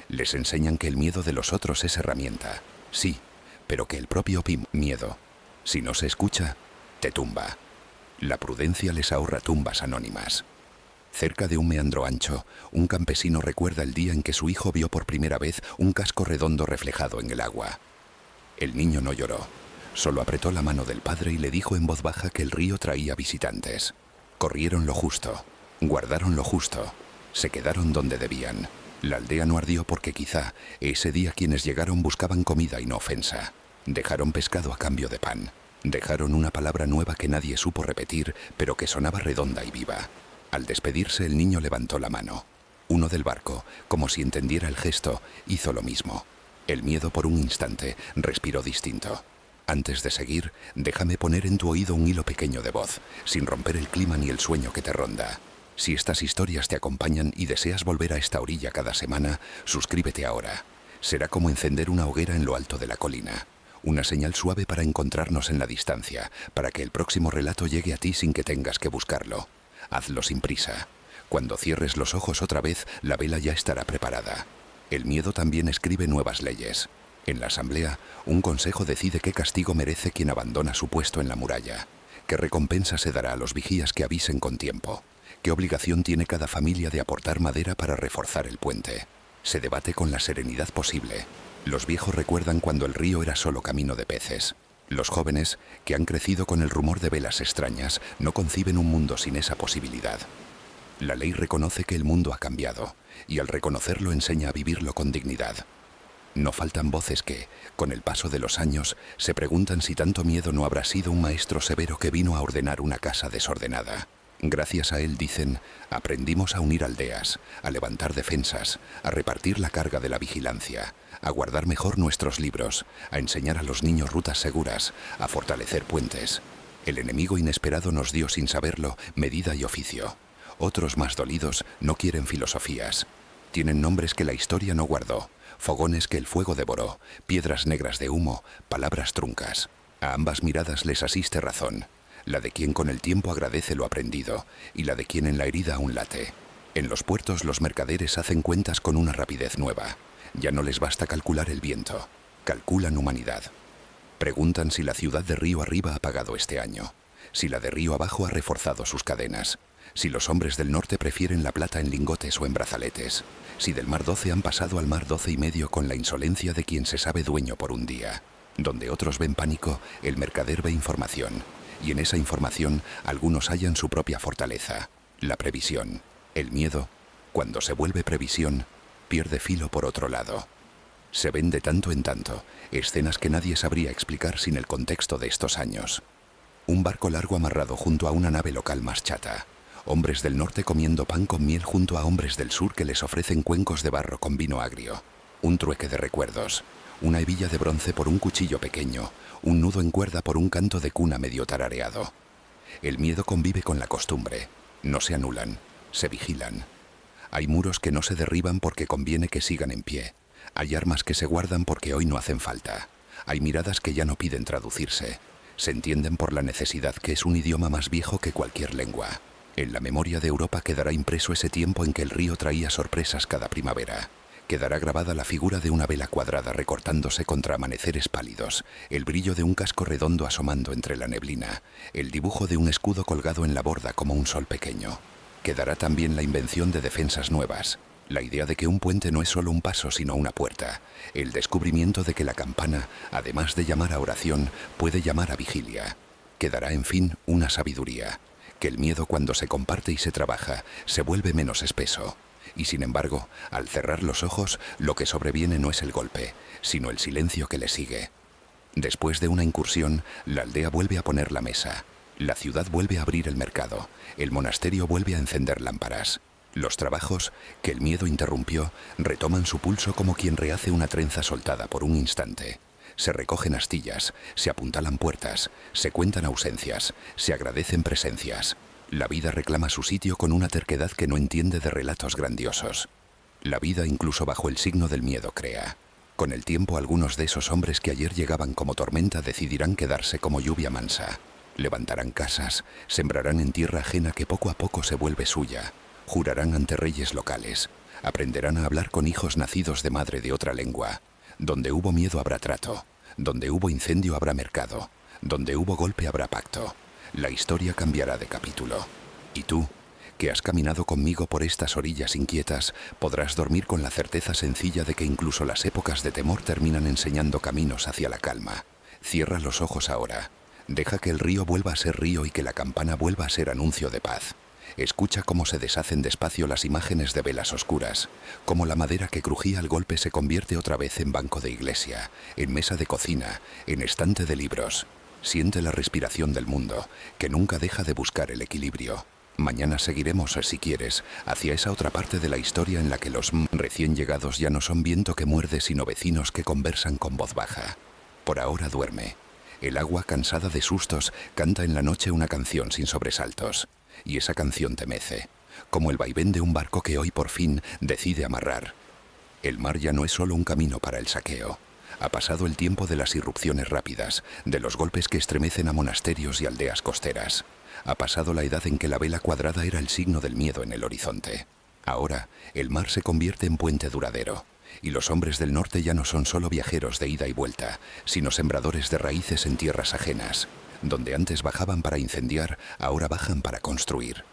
Les enseñan que el miedo de los otros es herramienta, sí, pero que el propio miedo, si no se escucha, te tumba. La prudencia les ahorra tumbas anónimas. Cerca de un meandro ancho, un campesino recuerda el día en que su hijo vio por primera vez un casco redondo reflejado en el agua. El niño no lloró, solo apretó la mano del padre y le dijo en voz baja que el río traía visitantes. Corrieron lo justo, guardaron lo justo, se quedaron donde debían. La aldea no ardió porque quizá ese día quienes llegaron buscaban comida y no ofensa. Dejaron pescado a cambio de pan. Dejaron una palabra nueva que nadie supo repetir, pero que sonaba redonda y viva. Al despedirse el niño levantó la mano. Uno del barco, como si entendiera el gesto, hizo lo mismo. El miedo por un instante respiró distinto. Antes de seguir, déjame poner en tu oído un hilo pequeño de voz, sin romper el clima ni el sueño que te ronda. Si estas historias te acompañan y deseas volver a esta orilla cada semana, suscríbete ahora. Será como encender una hoguera en lo alto de la colina. Una señal suave para encontrarnos en la distancia, para que el próximo relato llegue a ti sin que tengas que buscarlo. Hazlo sin prisa. Cuando cierres los ojos otra vez, la vela ya estará preparada. El miedo también escribe nuevas leyes. En la asamblea, un consejo decide qué castigo merece quien abandona su puesto en la muralla. ¿Qué recompensa se dará a los vigías que avisen con tiempo? ¿Qué obligación tiene cada familia de aportar madera para reforzar el puente? Se debate con la serenidad posible. Los viejos recuerdan cuando el río era solo camino de peces. Los jóvenes, que han crecido con el rumor de velas extrañas, no conciben un mundo sin esa posibilidad. La ley reconoce que el mundo ha cambiado, y al reconocerlo enseña a vivirlo con dignidad. No faltan voces que, con el paso de los años, se preguntan si tanto miedo no habrá sido un maestro severo que vino a ordenar una casa desordenada. Gracias a él, dicen, aprendimos a unir aldeas, a levantar defensas, a repartir la carga de la vigilancia, a guardar mejor nuestros libros, a enseñar a los niños rutas seguras, a fortalecer puentes. El enemigo inesperado nos dio sin saberlo medida y oficio. Otros más dolidos no quieren filosofías. Tienen nombres que la historia no guardó, fogones que el fuego devoró, piedras negras de humo, palabras truncas. A ambas miradas les asiste razón. La de quien con el tiempo agradece lo aprendido y la de quien en la herida aún late. En los puertos los mercaderes hacen cuentas con una rapidez nueva. Ya no les basta calcular el viento, calculan humanidad. Preguntan si la ciudad de río arriba ha pagado este año, si la de río abajo ha reforzado sus cadenas, si los hombres del norte prefieren la plata en lingotes o en brazaletes, si del mar 12 han pasado al mar 12 y medio con la insolencia de quien se sabe dueño por un día. Donde otros ven pánico, el mercader ve información. Y en esa información algunos hallan su propia fortaleza, la previsión. El miedo, cuando se vuelve previsión, pierde filo por otro lado. Se ven de tanto en tanto escenas que nadie sabría explicar sin el contexto de estos años. Un barco largo amarrado junto a una nave local más chata. Hombres del norte comiendo pan con miel junto a hombres del sur que les ofrecen cuencos de barro con vino agrio. Un trueque de recuerdos. Una hebilla de bronce por un cuchillo pequeño, un nudo en cuerda por un canto de cuna medio tarareado. El miedo convive con la costumbre. No se anulan, se vigilan. Hay muros que no se derriban porque conviene que sigan en pie. Hay armas que se guardan porque hoy no hacen falta. Hay miradas que ya no piden traducirse. Se entienden por la necesidad, que es un idioma más viejo que cualquier lengua. En la memoria de Europa quedará impreso ese tiempo en que el río traía sorpresas cada primavera. Quedará grabada la figura de una vela cuadrada recortándose contra amaneceres pálidos, el brillo de un casco redondo asomando entre la neblina, el dibujo de un escudo colgado en la borda como un sol pequeño. Quedará también la invención de defensas nuevas, la idea de que un puente no es solo un paso sino una puerta, el descubrimiento de que la campana, además de llamar a oración, puede llamar a vigilia. Quedará, en fin, una sabiduría, que el miedo cuando se comparte y se trabaja se vuelve menos espeso. Y sin embargo, al cerrar los ojos, lo que sobreviene no es el golpe, sino el silencio que le sigue. Después de una incursión, la aldea vuelve a poner la mesa. La ciudad vuelve a abrir el mercado. El monasterio vuelve a encender lámparas. Los trabajos, que el miedo interrumpió, retoman su pulso como quien rehace una trenza soltada por un instante. Se recogen astillas, se apuntalan puertas, se cuentan ausencias, se agradecen presencias. La vida reclama su sitio con una terquedad que no entiende de relatos grandiosos. La vida, incluso bajo el signo del miedo, crea. Con el tiempo, algunos de esos hombres que ayer llegaban como tormenta decidirán quedarse como lluvia mansa. Levantarán casas, sembrarán en tierra ajena que poco a poco se vuelve suya. Jurarán ante reyes locales. Aprenderán a hablar con hijos nacidos de madre de otra lengua. Donde hubo miedo habrá trato. Donde hubo incendio habrá mercado. Donde hubo golpe habrá pacto. La historia cambiará de capítulo. Y tú, que has caminado conmigo por estas orillas inquietas, podrás dormir con la certeza sencilla de que incluso las épocas de temor terminan enseñando caminos hacia la calma. Cierra los ojos ahora. Deja que el río vuelva a ser río y que la campana vuelva a ser anuncio de paz. Escucha cómo se deshacen despacio las imágenes de velas oscuras, cómo la madera que crujía al golpe se convierte otra vez en banco de iglesia, en mesa de cocina, en estante de libros. Siente la respiración del mundo, que nunca deja de buscar el equilibrio. Mañana seguiremos, si quieres, hacia esa otra parte de la historia en la que los recién llegados ya no son viento que muerde, sino vecinos que conversan con voz baja. Por ahora duerme. El agua, cansada de sustos, canta en la noche una canción sin sobresaltos. Y esa canción te mece. como el vaivén de un barco que hoy por fin decide amarrar. El mar ya no es solo un camino para el saqueo. Ha pasado el tiempo de las irrupciones rápidas, de los golpes que estremecen a monasterios y aldeas costeras. Ha pasado la edad en que la vela cuadrada era el signo del miedo en el horizonte. Ahora, el mar se convierte en puente duradero, y los hombres del norte ya no son solo viajeros de ida y vuelta, sino sembradores de raíces en tierras ajenas. Donde antes bajaban para incendiar, ahora bajan para construir.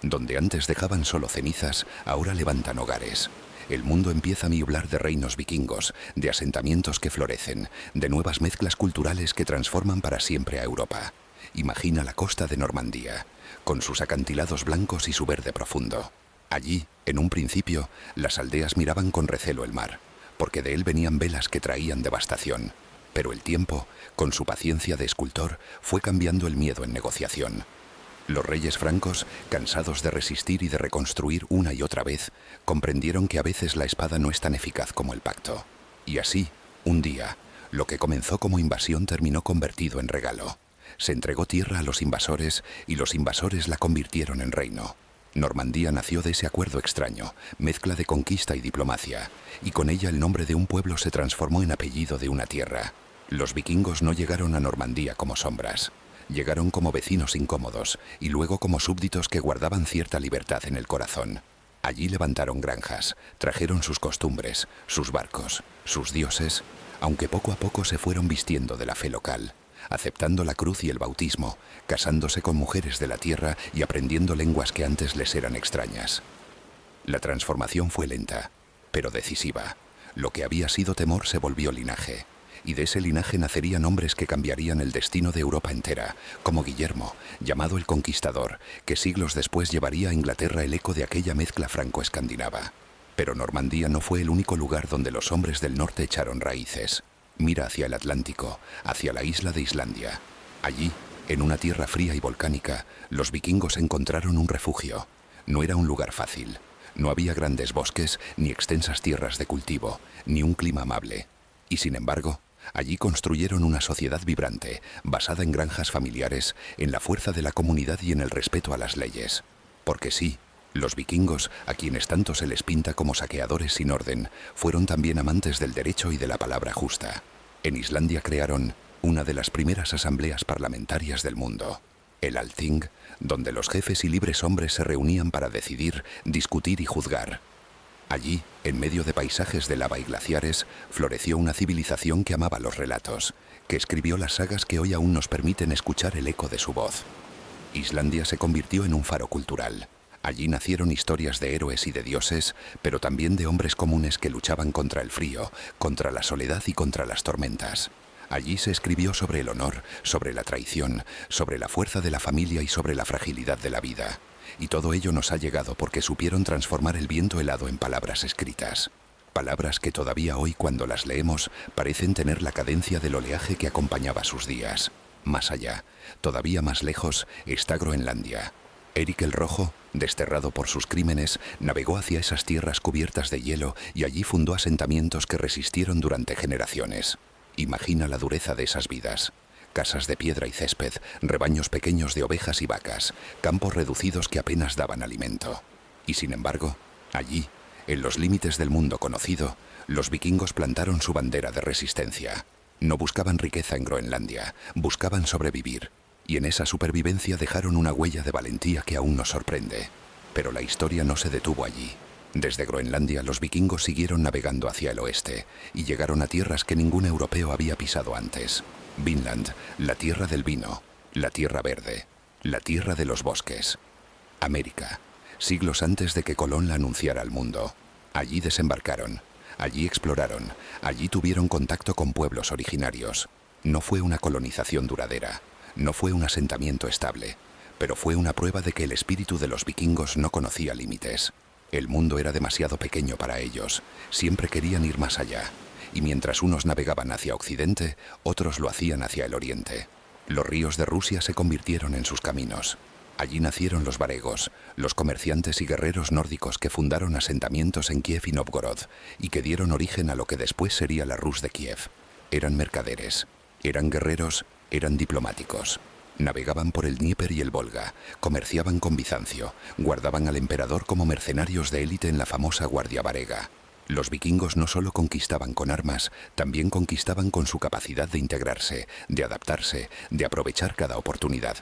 Donde antes dejaban solo cenizas, ahora levantan hogares. El mundo empieza a mioblar de reinos vikingos, de asentamientos que florecen, de nuevas mezclas culturales que transforman para siempre a Europa. Imagina la costa de Normandía, con sus acantilados blancos y su verde profundo. Allí, en un principio, las aldeas miraban con recelo el mar, porque de él venían velas que traían devastación. Pero el tiempo, con su paciencia de escultor, fue cambiando el miedo en negociación. Los reyes francos, cansados de resistir y de reconstruir una y otra vez, comprendieron que a veces la espada no es tan eficaz como el pacto. Y así, un día, lo que comenzó como invasión terminó convertido en regalo. Se entregó tierra a los invasores y los invasores la convirtieron en reino. Normandía nació de ese acuerdo extraño, mezcla de conquista y diplomacia, y con ella el nombre de un pueblo se transformó en apellido de una tierra. Los vikingos no llegaron a Normandía como sombras. Llegaron como vecinos incómodos y luego como súbditos que guardaban cierta libertad en el corazón. Allí levantaron granjas, trajeron sus costumbres, sus barcos, sus dioses, aunque poco a poco se fueron vistiendo de la fe local, aceptando la cruz y el bautismo, casándose con mujeres de la tierra y aprendiendo lenguas que antes les eran extrañas. La transformación fue lenta, pero decisiva. Lo que había sido temor se volvió linaje. Y de ese linaje nacerían hombres que cambiarían el destino de Europa entera, como Guillermo, llamado el Conquistador, que siglos después llevaría a Inglaterra el eco de aquella mezcla franco-escandinava. Pero Normandía no fue el único lugar donde los hombres del norte echaron raíces. Mira hacia el Atlántico, hacia la isla de Islandia. Allí, en una tierra fría y volcánica, los vikingos encontraron un refugio. No era un lugar fácil. No había grandes bosques, ni extensas tierras de cultivo, ni un clima amable. Y sin embargo, allí construyeron una sociedad vibrante, basada en granjas familiares, en la fuerza de la comunidad y en el respeto a las leyes. Porque sí, los vikingos, a quienes tanto se les pinta como saqueadores sin orden, fueron también amantes del derecho y de la palabra justa. En Islandia crearon una de las primeras asambleas parlamentarias del mundo, el Althing, donde los jefes y libres hombres se reunían para decidir, discutir y juzgar. Allí, en medio de paisajes de lava y glaciares, floreció una civilización que amaba los relatos, que escribió las sagas que hoy aún nos permiten escuchar el eco de su voz. Islandia se convirtió en un faro cultural. Allí nacieron historias de héroes y de dioses, pero también de hombres comunes que luchaban contra el frío, contra la soledad y contra las tormentas. Allí se escribió sobre el honor, sobre la traición, sobre la fuerza de la familia y sobre la fragilidad de la vida. Y todo ello nos ha llegado porque supieron transformar el viento helado en palabras escritas. Palabras que todavía hoy, cuando las leemos, parecen tener la cadencia del oleaje que acompañaba sus días. Más allá, todavía más lejos, está Groenlandia. Eric el Rojo, desterrado por sus crímenes, navegó hacia esas tierras cubiertas de hielo y allí fundó asentamientos que resistieron durante generaciones. Imagina la dureza de esas vidas. Casas de piedra y césped, rebaños pequeños de ovejas y vacas, campos reducidos que apenas daban alimento. Y sin embargo, allí, en los límites del mundo conocido, los vikingos plantaron su bandera de resistencia. No buscaban riqueza en Groenlandia, buscaban sobrevivir. Y en esa supervivencia dejaron una huella de valentía que aún nos sorprende. Pero la historia no se detuvo allí. Desde Groenlandia los vikingos siguieron navegando hacia el oeste y llegaron a tierras que ningún europeo había pisado antes. Vinland, la tierra del vino, la tierra verde, la tierra de los bosques. América, siglos antes de que Colón la anunciara al mundo. Allí desembarcaron, allí exploraron, allí tuvieron contacto con pueblos originarios. No fue una colonización duradera, no fue un asentamiento estable, pero fue una prueba de que el espíritu de los vikingos no conocía límites. El mundo era demasiado pequeño para ellos, siempre querían ir más allá. Y mientras unos navegaban hacia Occidente, otros lo hacían hacia el Oriente. Los ríos de Rusia se convirtieron en sus caminos. Allí nacieron los varegos, los comerciantes y guerreros nórdicos que fundaron asentamientos en Kiev y Novgorod y que dieron origen a lo que después sería la Rus de Kiev. Eran mercaderes, eran guerreros, eran diplomáticos. Navegaban por el Dnieper y el Volga, comerciaban con Bizancio, guardaban al emperador como mercenarios de élite en la famosa Guardia Varega. Los vikingos no solo conquistaban con armas, también conquistaban con su capacidad de integrarse, de adaptarse, de aprovechar cada oportunidad.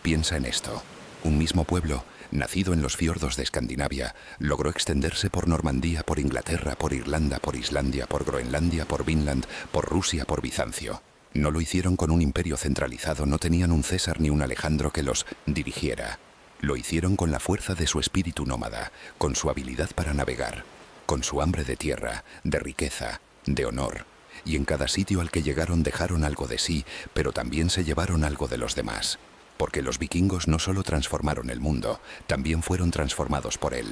Piensa en esto. Un mismo pueblo, nacido en los fiordos de Escandinavia, logró extenderse por Normandía, por Inglaterra, por Irlanda, por Islandia, por Groenlandia, por Vinland, por Rusia, por Bizancio. No lo hicieron con un imperio centralizado, no tenían un César ni un Alejandro que los dirigiera. Lo hicieron con la fuerza de su espíritu nómada, con su habilidad para navegar, con su hambre de tierra, de riqueza, de honor. Y en cada sitio al que llegaron dejaron algo de sí, pero también se llevaron algo de los demás. Porque los vikingos no solo transformaron el mundo, también fueron transformados por él.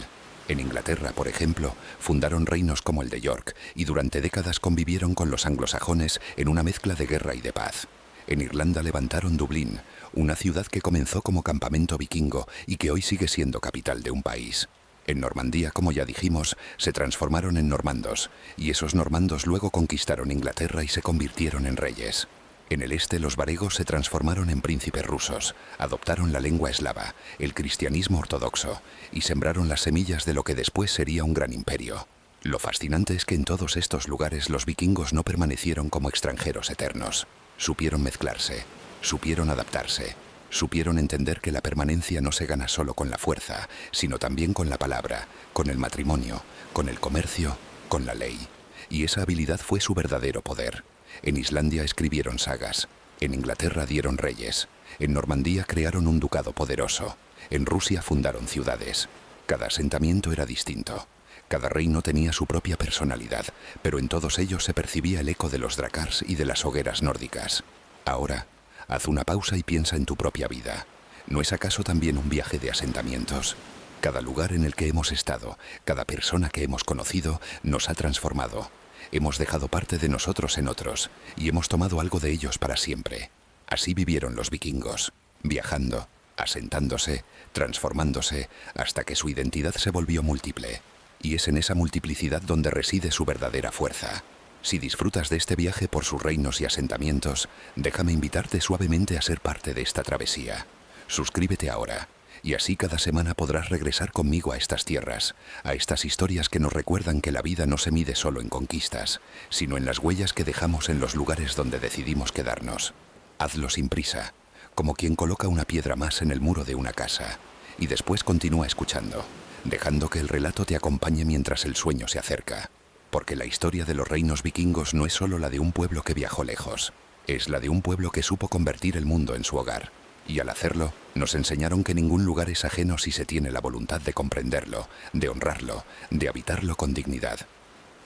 En Inglaterra, por ejemplo, fundaron reinos como el de York y durante décadas convivieron con los anglosajones en una mezcla de guerra y de paz. En Irlanda levantaron Dublín, una ciudad que comenzó como campamento vikingo y que hoy sigue siendo capital de un país. En Normandía, como ya dijimos, se transformaron en normandos, y esos normandos luego conquistaron Inglaterra y se convirtieron en reyes. En el este los varegos se transformaron en príncipes rusos, adoptaron la lengua eslava, el cristianismo ortodoxo, y sembraron las semillas de lo que después sería un gran imperio. Lo fascinante es que en todos estos lugares los vikingos no permanecieron como extranjeros eternos. Supieron mezclarse, supieron adaptarse, supieron entender que la permanencia no se gana solo con la fuerza, sino también con la palabra, con el matrimonio, con el comercio, con la ley. Y esa habilidad fue su verdadero poder. En Islandia escribieron sagas, en Inglaterra dieron reyes, en Normandía crearon un ducado poderoso, en Rusia fundaron ciudades. Cada asentamiento era distinto, cada reino tenía su propia personalidad, pero en todos ellos se percibía el eco de los drakars y de las hogueras nórdicas. Ahora, haz una pausa y piensa en tu propia vida. ¿No es acaso también un viaje de asentamientos? Cada lugar en el que hemos estado, cada persona que hemos conocido, nos ha transformado. Hemos dejado parte de nosotros en otros y hemos tomado algo de ellos para siempre. Así vivieron los vikingos, viajando, asentándose, transformándose, hasta que su identidad se volvió múltiple. Y es en esa multiplicidad donde reside su verdadera fuerza. Si disfrutas de este viaje por sus reinos y asentamientos, déjame invitarte suavemente a ser parte de esta travesía. Suscríbete ahora. Y así cada semana podrás regresar conmigo a estas tierras, a estas historias que nos recuerdan que la vida no se mide solo en conquistas, sino en las huellas que dejamos en los lugares donde decidimos quedarnos. Hazlo sin prisa, como quien coloca una piedra más en el muro de una casa, y después continúa escuchando, dejando que el relato te acompañe mientras el sueño se acerca. Porque la historia de los reinos vikingos no es solo la de un pueblo que viajó lejos, es la de un pueblo que supo convertir el mundo en su hogar. Y al hacerlo, nos enseñaron que ningún lugar es ajeno si se tiene la voluntad de comprenderlo, de honrarlo, de habitarlo con dignidad.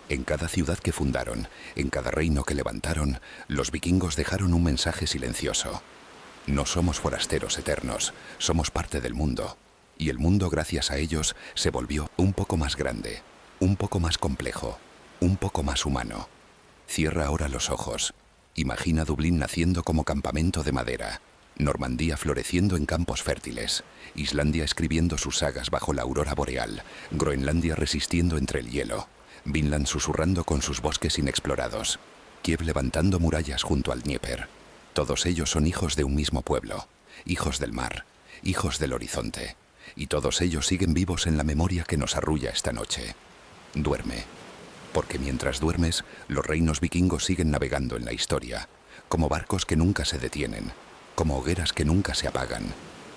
En cada ciudad que fundaron, en cada reino que levantaron, los vikingos dejaron un mensaje silencioso. No somos forasteros eternos, somos parte del mundo. Y el mundo, gracias a ellos, se volvió un poco más grande, un poco más complejo, un poco más humano. Cierra ahora los ojos. Imagina Dublín naciendo como campamento de madera. Normandía floreciendo en campos fértiles, Islandia escribiendo sus sagas bajo la aurora boreal, Groenlandia resistiendo entre el hielo, Vinland susurrando con sus bosques inexplorados, Kiev levantando murallas junto al Dnieper. Todos ellos son hijos de un mismo pueblo, hijos del mar, hijos del horizonte, y todos ellos siguen vivos en la memoria que nos arrulla esta noche. Duerme, porque mientras duermes, los reinos vikingos siguen navegando en la historia, como barcos que nunca se detienen, como hogueras que nunca se apagan,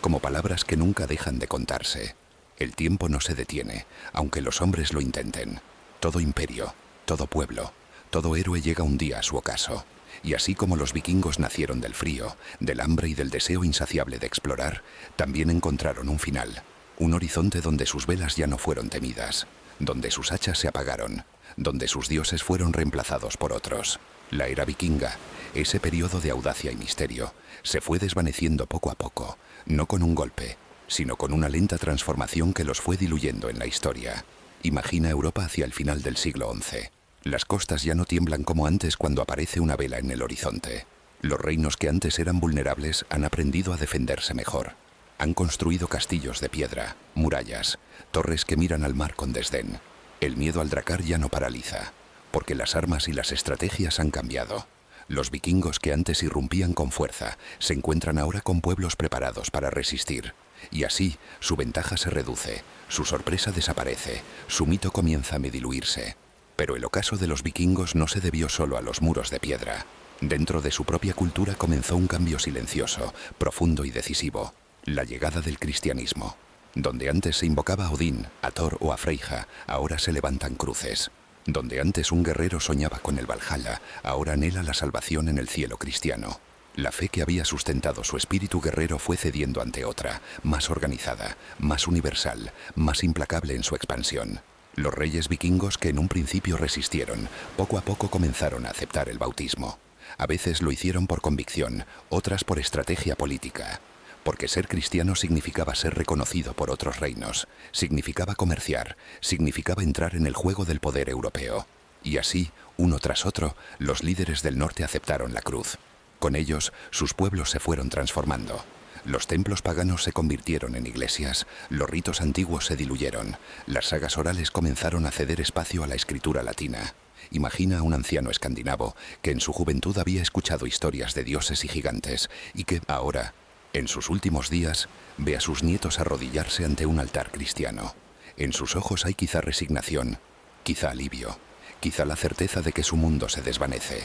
como palabras que nunca dejan de contarse. El tiempo no se detiene, aunque los hombres lo intenten. Todo imperio, todo pueblo, todo héroe llega un día a su ocaso. Y así como los vikingos nacieron del frío, del hambre y del deseo insaciable de explorar, también encontraron un final, un horizonte donde sus velas ya no fueron temidas, donde sus hachas se apagaron, donde sus dioses fueron reemplazados por otros. La era vikinga, ese periodo de audacia y misterio, se fue desvaneciendo poco a poco, no con un golpe, sino con una lenta transformación que los fue diluyendo en la historia. Imagina Europa hacia el final del siglo XI. Las costas ya no tiemblan como antes cuando aparece una vela en el horizonte. Los reinos que antes eran vulnerables han aprendido a defenderse mejor. Han construido castillos de piedra, murallas, torres que miran al mar con desdén. El miedo al dracar ya no paraliza, porque las armas y las estrategias han cambiado. Los vikingos que antes irrumpían con fuerza se encuentran ahora con pueblos preparados para resistir. Y así, su ventaja se reduce, su sorpresa desaparece, su mito comienza a diluirse. Pero el ocaso de los vikingos no se debió solo a los muros de piedra. Dentro de su propia cultura comenzó un cambio silencioso, profundo y decisivo: la llegada del cristianismo. Donde antes se invocaba a Odín, a Thor o a Freyja, ahora se levantan cruces. Donde antes un guerrero soñaba con el Valhalla, ahora anhela la salvación en el cielo cristiano. La fe que había sustentado su espíritu guerrero fue cediendo ante otra, más organizada, más universal, más implacable en su expansión. Los reyes vikingos que en un principio resistieron, poco a poco comenzaron a aceptar el bautismo. A veces lo hicieron por convicción, otras por estrategia política. Porque ser cristiano significaba ser reconocido por otros reinos, significaba comerciar, significaba entrar en el juego del poder europeo. Y así, uno tras otro, los líderes del norte aceptaron la cruz. Con ellos, sus pueblos se fueron transformando. Los templos paganos se convirtieron en iglesias, los ritos antiguos se diluyeron, las sagas orales comenzaron a ceder espacio a la escritura latina. Imagina a un anciano escandinavo que en su juventud había escuchado historias de dioses y gigantes y que ahora, en sus últimos días, ve a sus nietos arrodillarse ante un altar cristiano. En sus ojos hay quizá resignación, quizá alivio, quizá la certeza de que su mundo se desvanece.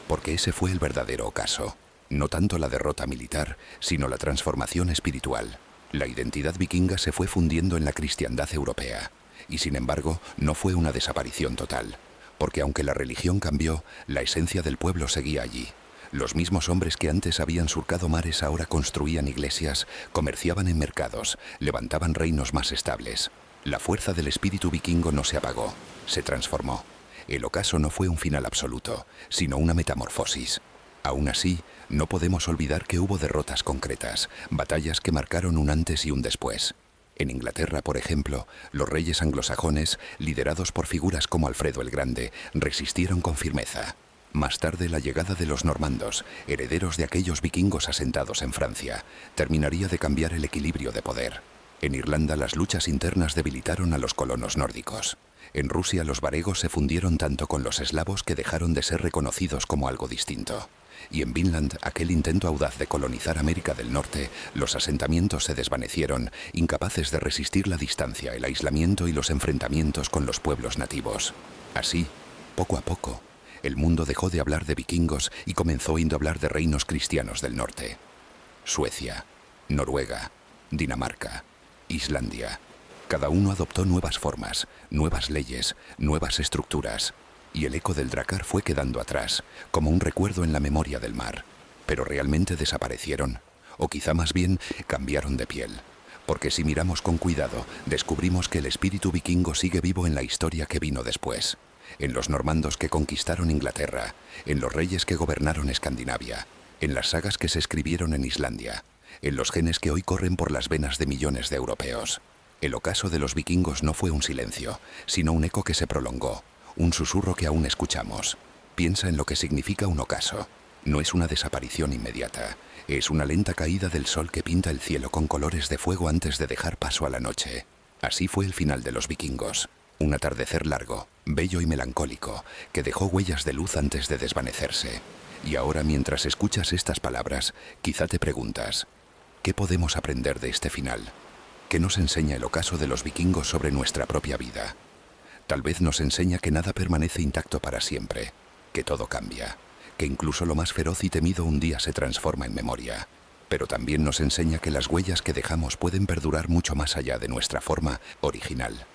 Porque ese fue el verdadero ocaso. No tanto la derrota militar, sino la transformación espiritual. La identidad vikinga se fue fundiendo en la cristiandad europea. Y sin embargo, no fue una desaparición total. Porque aunque la religión cambió, la esencia del pueblo seguía allí. Los mismos hombres que antes habían surcado mares ahora construían iglesias, comerciaban en mercados, levantaban reinos más estables. La fuerza del espíritu vikingo no se apagó, se transformó. El ocaso no fue un final absoluto, sino una metamorfosis. Aún así, no podemos olvidar que hubo derrotas concretas, batallas que marcaron un antes y un después. En Inglaterra, por ejemplo, los reyes anglosajones, liderados por figuras como Alfredo el Grande, resistieron con firmeza. Más tarde, la llegada de los normandos, herederos de aquellos vikingos asentados en Francia, terminaría de cambiar el equilibrio de poder. En Irlanda, las luchas internas debilitaron a los colonos nórdicos. En Rusia, los varegos se fundieron tanto con los eslavos que dejaron de ser reconocidos como algo distinto. Y en Vinland, aquel intento audaz de colonizar América del Norte, los asentamientos se desvanecieron, incapaces de resistir la distancia, el aislamiento y los enfrentamientos con los pueblos nativos. Así, poco a poco, el mundo dejó de hablar de vikingos y comenzó a hablar de reinos cristianos del norte. Suecia, Noruega, Dinamarca, Islandia. Cada uno adoptó nuevas formas, nuevas leyes, nuevas estructuras, y el eco del drakkar fue quedando atrás, como un recuerdo en la memoria del mar. Pero realmente desaparecieron, o quizá más bien cambiaron de piel. Porque si miramos con cuidado, descubrimos que el espíritu vikingo sigue vivo en la historia que vino después. En los normandos que conquistaron Inglaterra, en los reyes que gobernaron Escandinavia, en las sagas que se escribieron en Islandia, en los genes que hoy corren por las venas de millones de europeos. El ocaso de los vikingos no fue un silencio, sino un eco que se prolongó, un susurro que aún escuchamos. Piensa en lo que significa un ocaso. No es una desaparición inmediata, es una lenta caída del sol que pinta el cielo con colores de fuego antes de dejar paso a la noche. Así fue el final de los vikingos. Un atardecer largo, bello y melancólico, que dejó huellas de luz antes de desvanecerse. Y ahora, mientras escuchas estas palabras, quizá te preguntas, ¿qué podemos aprender de este final? ¿Qué nos enseña el ocaso de los vikingos sobre nuestra propia vida? Tal vez nos enseña que nada permanece intacto para siempre, que todo cambia, que incluso lo más feroz y temido un día se transforma en memoria. Pero también nos enseña que las huellas que dejamos pueden perdurar mucho más allá de nuestra forma original.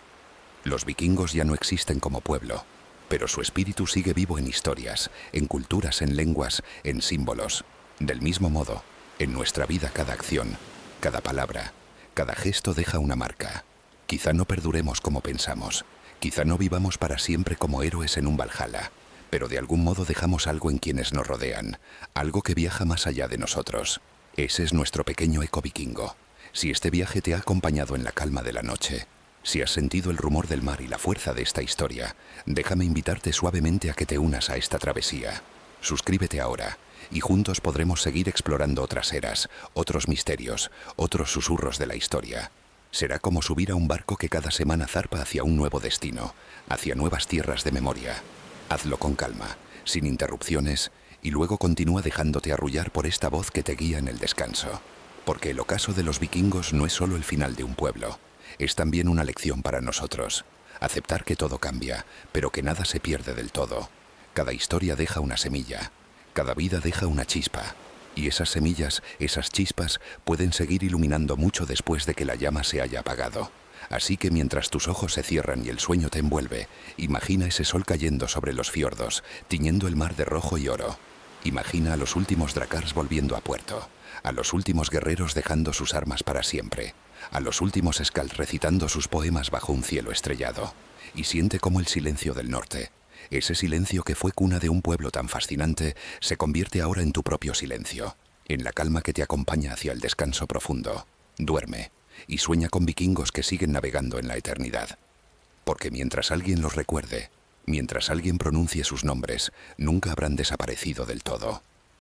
Los vikingos ya no existen como pueblo, pero su espíritu sigue vivo en historias, en culturas, en lenguas, en símbolos. Del mismo modo, en nuestra vida cada acción, cada palabra, cada gesto deja una marca. Quizá no perduremos como pensamos, quizá no vivamos para siempre como héroes en un Valhalla, pero de algún modo dejamos algo en quienes nos rodean, algo que viaja más allá de nosotros. Ese es nuestro pequeño eco vikingo. Si este viaje te ha acompañado en la calma de la noche, si has sentido el rumor del mar y la fuerza de esta historia, déjame invitarte suavemente a que te unas a esta travesía. Suscríbete ahora, y juntos podremos seguir explorando otras eras, otros misterios, otros susurros de la historia. Será como subir a un barco que cada semana zarpa hacia un nuevo destino, hacia nuevas tierras de memoria. Hazlo con calma, sin interrupciones y luego continúa dejándote arrullar por esta voz que te guía en el descanso. Porque el ocaso de los vikingos no es solo el final de un pueblo, es también una lección para nosotros. Aceptar que todo cambia, pero que nada se pierde del todo. Cada historia deja una semilla, cada vida deja una chispa. Y esas semillas, esas chispas, pueden seguir iluminando mucho después de que la llama se haya apagado. Así que mientras tus ojos se cierran y el sueño te envuelve, imagina ese sol cayendo sobre los fiordos, tiñendo el mar de rojo y oro. Imagina a los últimos drakars volviendo a puerto, a los últimos guerreros dejando sus armas para siempre, a los últimos skalds recitando sus poemas bajo un cielo estrellado. Y siente cómo el silencio del norte, ese silencio que fue cuna de un pueblo tan fascinante, se convierte ahora en tu propio silencio, en la calma que te acompaña hacia el descanso profundo. Duerme y sueña con vikingos que siguen navegando en la eternidad. Porque mientras alguien los recuerde, mientras alguien pronuncie sus nombres, nunca habrán desaparecido del todo.